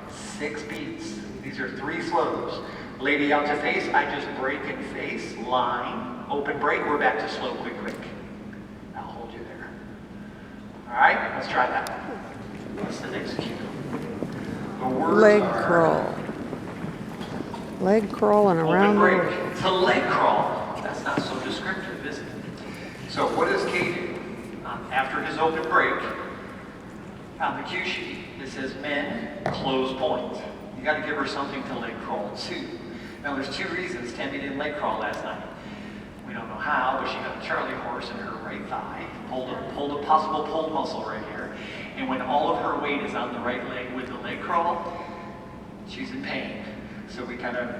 6 beats. These are 3 slows. Lady out to face. I just break and face. Line. Open break. We're back to slow, quick, quick. I'll hold you there. All right, let's try that. What's the next cue? The words Leg are crawl. Leg crawling around. open break to leg crawl. That's not so descriptive, is it? So what does Kay do? After his open break, on the cue sheet, it says men, close point. You got to give her something to leg crawl to. Now there's 2 reasons Tammy didn't leg crawl last night. We don't know how, but she got a Charlie horse in her right thigh, pulled a possible pulled muscle right here, and when all of her weight is on the right leg with the leg crawl, she's in pain. So we kind of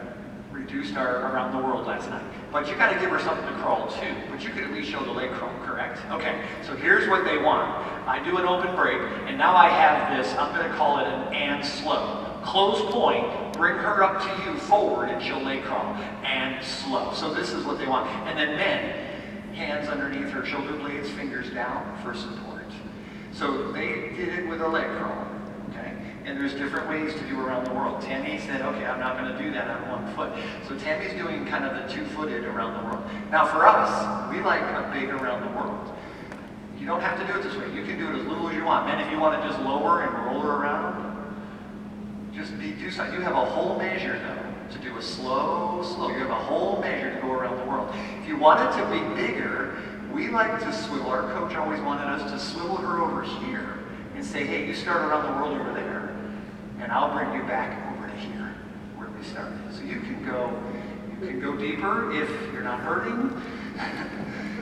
reduced our around the world last night. But you got to give her something to crawl too. But you could at least show the leg crawl, correct? Okay, so here's what they want. I do an open break, and now I have this, I'm going to call it an and slow. Close point, bring her up to you forward, and she'll leg crawl. And slow. So this is what they want. And then men, hands underneath her shoulder blades, fingers down for support. So they did it with a leg crawl. Okay? And there's different ways to do around the world. Tammy said, okay, I'm not going to do that on 1 foot. So Tammy's doing kind of the 2-footed around the world. Now for us, we like a big around the world. You don't have to do it this way. You can do it as little as you want. Men, if you want to just lower and roll her around, do something. You have a whole measure though, to do a slow. You have a whole measure to go around the world. If you want it to be bigger, we like to swivel. Our coach always wanted us to swivel her over here and say, hey, you start around the world over there, and I'll bring you back over to here, where we started. So you can go deeper if you're not hurting.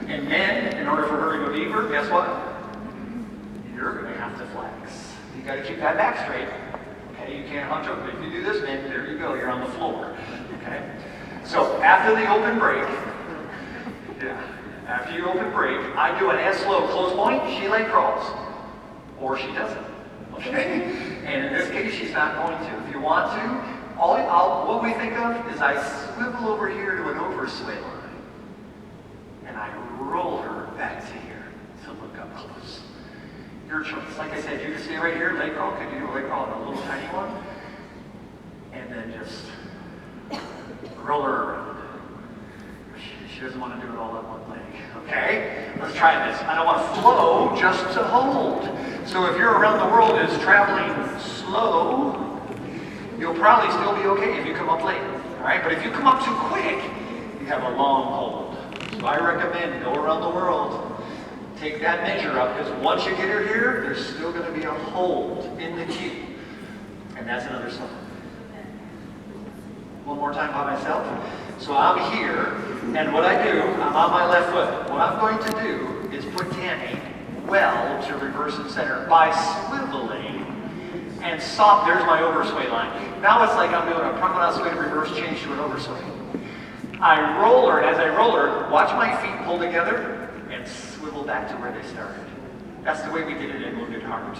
And then, in order for her to go deeper, guess what? You're going to have to flex. You got to keep that back straight. Okay, you can't hunch over. If you do this, then there you go. You're on the floor. Okay. So after the open break, after you open break, I do an as slow close point. She leg crawls. Or she doesn't, okay? And in this case, she's not going to. If you want to, what we think of is I swivel over here to an oversway line, and I roll her back to here to look up close. Your choice. Like I said, you can stay right here, leg crawl. Could you do a leg crawl on a little tiny one? And then just roll her around. She doesn't want to do it all on 1 leg. Okay, let's try this. I don't want to flow, just to hold. So if you're around the world is traveling slow, you'll probably still be okay if you come up late. All right, but if you come up too quick, you have a long hold. So I recommend go around the world, take that measure up, because once you get her here, there's still going to be a hold in the cue. And that's another song. One more time by myself. So I'm here, and what I do, I'm on my left foot. What I'm going to do is put Tammy well to reverse and center by swiveling and soft. There's my oversway line. Now it's like I'm doing a promenade sway to reverse change to an oversway. I roll her, and as I roll her, watch my feet pull together and swivel back to where they started. That's the way we did it in Wounded Heart.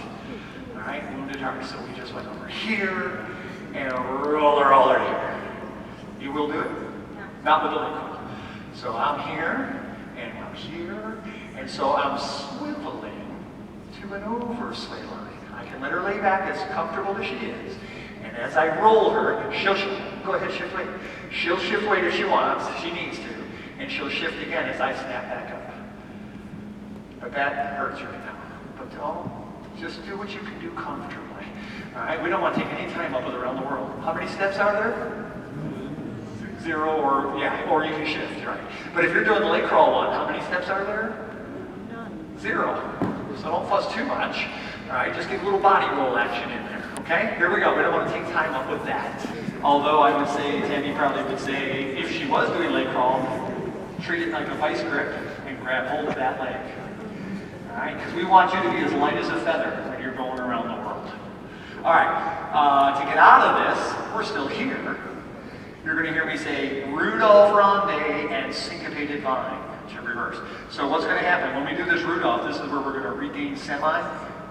All right, Wounded Heart. So we just went over here and roll her all over here. You will do it? Not with the leg crawl. So I'm here, and I'm here, and so I'm swiveling to an oversway line. I can let her lay back as comfortable as she is, and as I roll her, she'll go ahead, shift weight. She'll shift weight if she wants, if she needs to, and she'll shift again as I snap back up. But that hurts right now. But just do what you can do comfortably. All right, we don't want to take any time up with around the world. How many steps are there? 0 or you can shift, right? But if you're doing the leg crawl one, how many steps are there? None. 0. So don't fuss too much. All right, just get a little body roll action in there. Okay, here we go. We don't want to take time up with that. Although I would say, Tammy probably would say, if she was doing leg crawl, treat it like a vice grip and grab hold of that leg. All right, because we want you to be as light as a feather when you're going around the world. All right, to get out of this, we're still here. You're going to hear me say Rudolf, Ronde, and Syncopated Vine to reverse. So what's going to happen when we do this Rudolf? This is where we're going to regain semi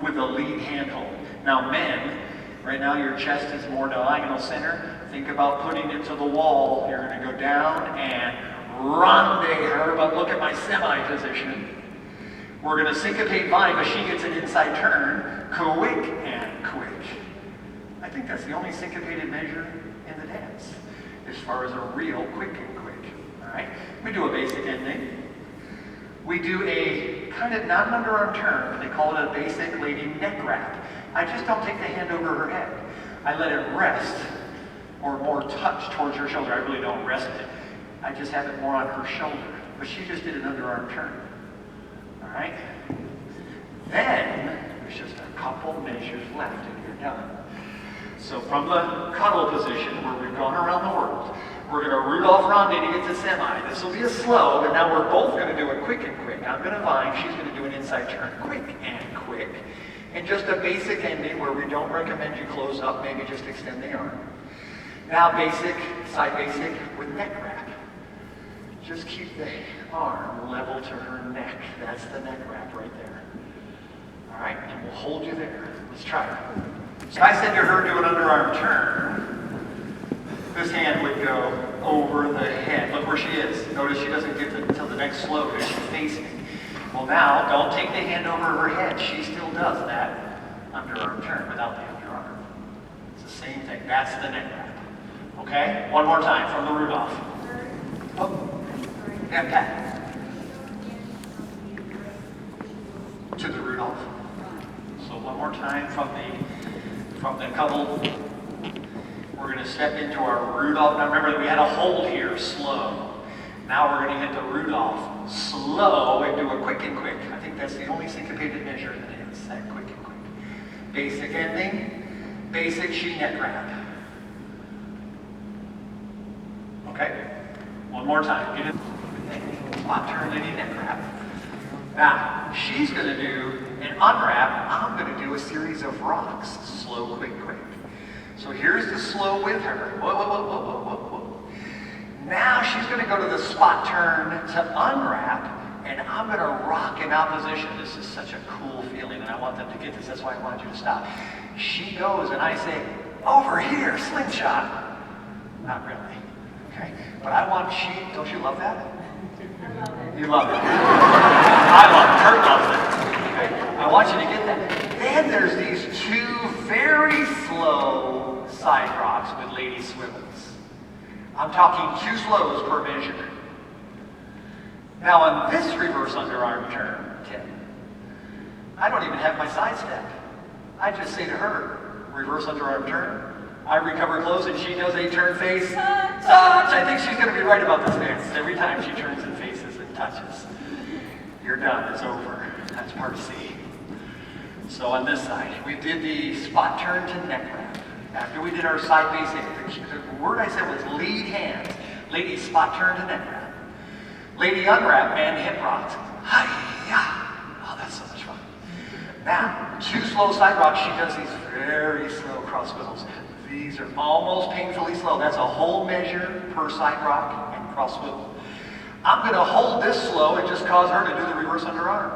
with a lead handhold. Now, men, right now your chest is more diagonal center. Think about putting it to the wall. You're going to go down and Ronde her, but look at my semi position. We're going to syncopate Vine, but she gets an inside turn, quick and quick. I think that's the only syncopated measure in the dance, as far as a real quick and quick. All right, we do a basic ending. We do a kind of not an underarm turn, they call it a basic lady neck wrap. I just don't take the hand over her head. I let it rest, or more touch towards her shoulder. I really don't rest it. I just have it more on her shoulder. But she just did an underarm turn. All right? Then, there's just a couple measures left and you're done. So from the cuddle position, where we've gone around the world, we're going to Rudolf Ronde to get to semi. This will be a slow, but now we're both going to do a quick and quick. I'm going to Vine, she's going to do an inside turn, quick and quick. And just a basic ending where we don't recommend you close up, maybe just extend the arm. Now basic, side basic with neck wrap. Just keep the arm level to her neck. That's the neck wrap right there. All right, and we'll hold you there. Let's try it. So I said to her, do an underarm turn. This hand would go over the head. Look where she is. Notice she doesn't get until the next slow because she's facing. Well now, don't take the hand over her head. She still does that underarm turn without the underarm. It's the same thing. That's the neck wrap. Okay? One more time from the Rudolf. Oh. Yeah, Pat. To the Rudolf. So one more time from the cuddle. We're going to step into our Rudolf. Now remember, we had a hold here, slow. Now we're going to hit the Rudolf, slow, and do a quick and quick. I think that's the only syncopated measure in the dance, that quick and quick. Basic ending, basic she neck wrap. Okay? One more time. Get it. Spot turn, lady neck wrap. Now, she's going to do an unwrap. I'm going to do a series of rocks, slow, quick, quick. So here's the slow with her. Whoa, whoa, whoa, whoa, whoa, whoa, whoa. Now she's going to go to the spot turn to unwrap, and I'm going to rock in opposition. This is such a cool feeling, and I want them to get this. That's why I want you to stop. She goes, and I say, over here, slingshot. Not really, okay? But I want don't you love that? I love it. You love it. I love it. Curt loves it. Okay? I want you to get that. Then there's these two very slow side rocks with lady swivels. I'm talking 2 slows per measure. Now on this reverse underarm turn, Tim, I don't even have my side step. I just say to her, reverse underarm turn. I recover close and she does a turn face. Touch! I think she's going to be right about this dance. Every time she turns and faces and touches. You're done. It's over. That's part C. So on this side, we did the spot turn to neck wrap. After we did our side basic, the word I said was lead hands. Lady spot turn to neck wrap. Lady unwrap and hip rocks. Hi-ya! Oh, that's so much fun. Now, 2 slow side rocks. She does these very slow cross swivels. These are almost painfully slow. That's a whole measure per side rock and cross swivel. I'm going to hold this slow and just cause her to do the reverse underarm.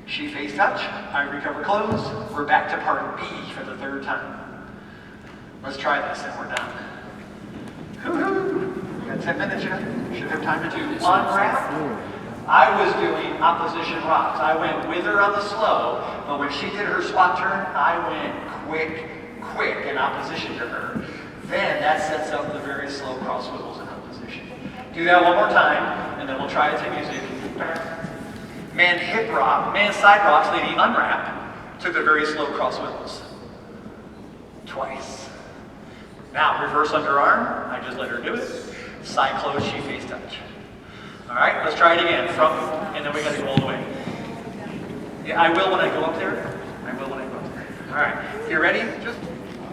She face touch, I recover close. We're back to part B for the 3rd time. Let's try this and we're done. Woo-hoo! We got 10 minutes yet. Should have time to do unwrap. I was doing opposition rocks. I went with her on the slow, but when she did her spot turn, I went quick in opposition to her. Then that sets up the very slow cross swivels in opposition. Do that one more time, and then we'll try it to music. Man hip rock, man side rocks, lady unwrap. Took the very slow cross swivels. Twice. Now, reverse underarm. I just let her do it. Side close, she face touch. All right, let's try it again. From, and then we got to go all the way. Yeah, I will when I go up there. I will when I go up there. All right, you ready? Just,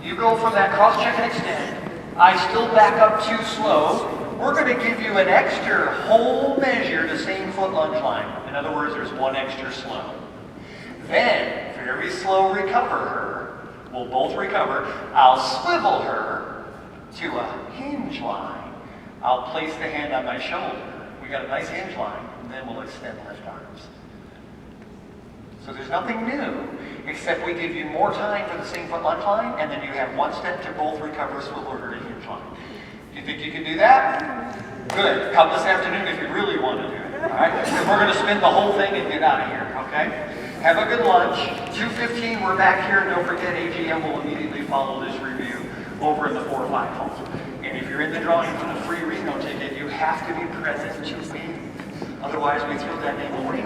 you go from that cross check and extend. I still back up too slow. We're going to give you an extra whole measure to same foot lunge line. In other words, there's one extra slow. Then, very slow recover her. We'll both recover. I'll swivel her to a hinge line. I'll place the hand on my shoulder. We got a nice hinge line, and then we'll extend left arms. So there's nothing new, except we give you more time for the same foot lunge line, and then you have one step to both recover, swivel her to hinge line. Do you think you can do that? Good. Come this afternoon if you really want to do it. All right? And we're going to spin the whole thing and get out of here, okay? Have a good lunch. 2:15, we're back here. Don't forget, AGM will immediately follow this review over in the 4 or 5 halls. And if you're in the drawing for the free Reno ticket, you have to be present to win. Otherwise, we throw that name away.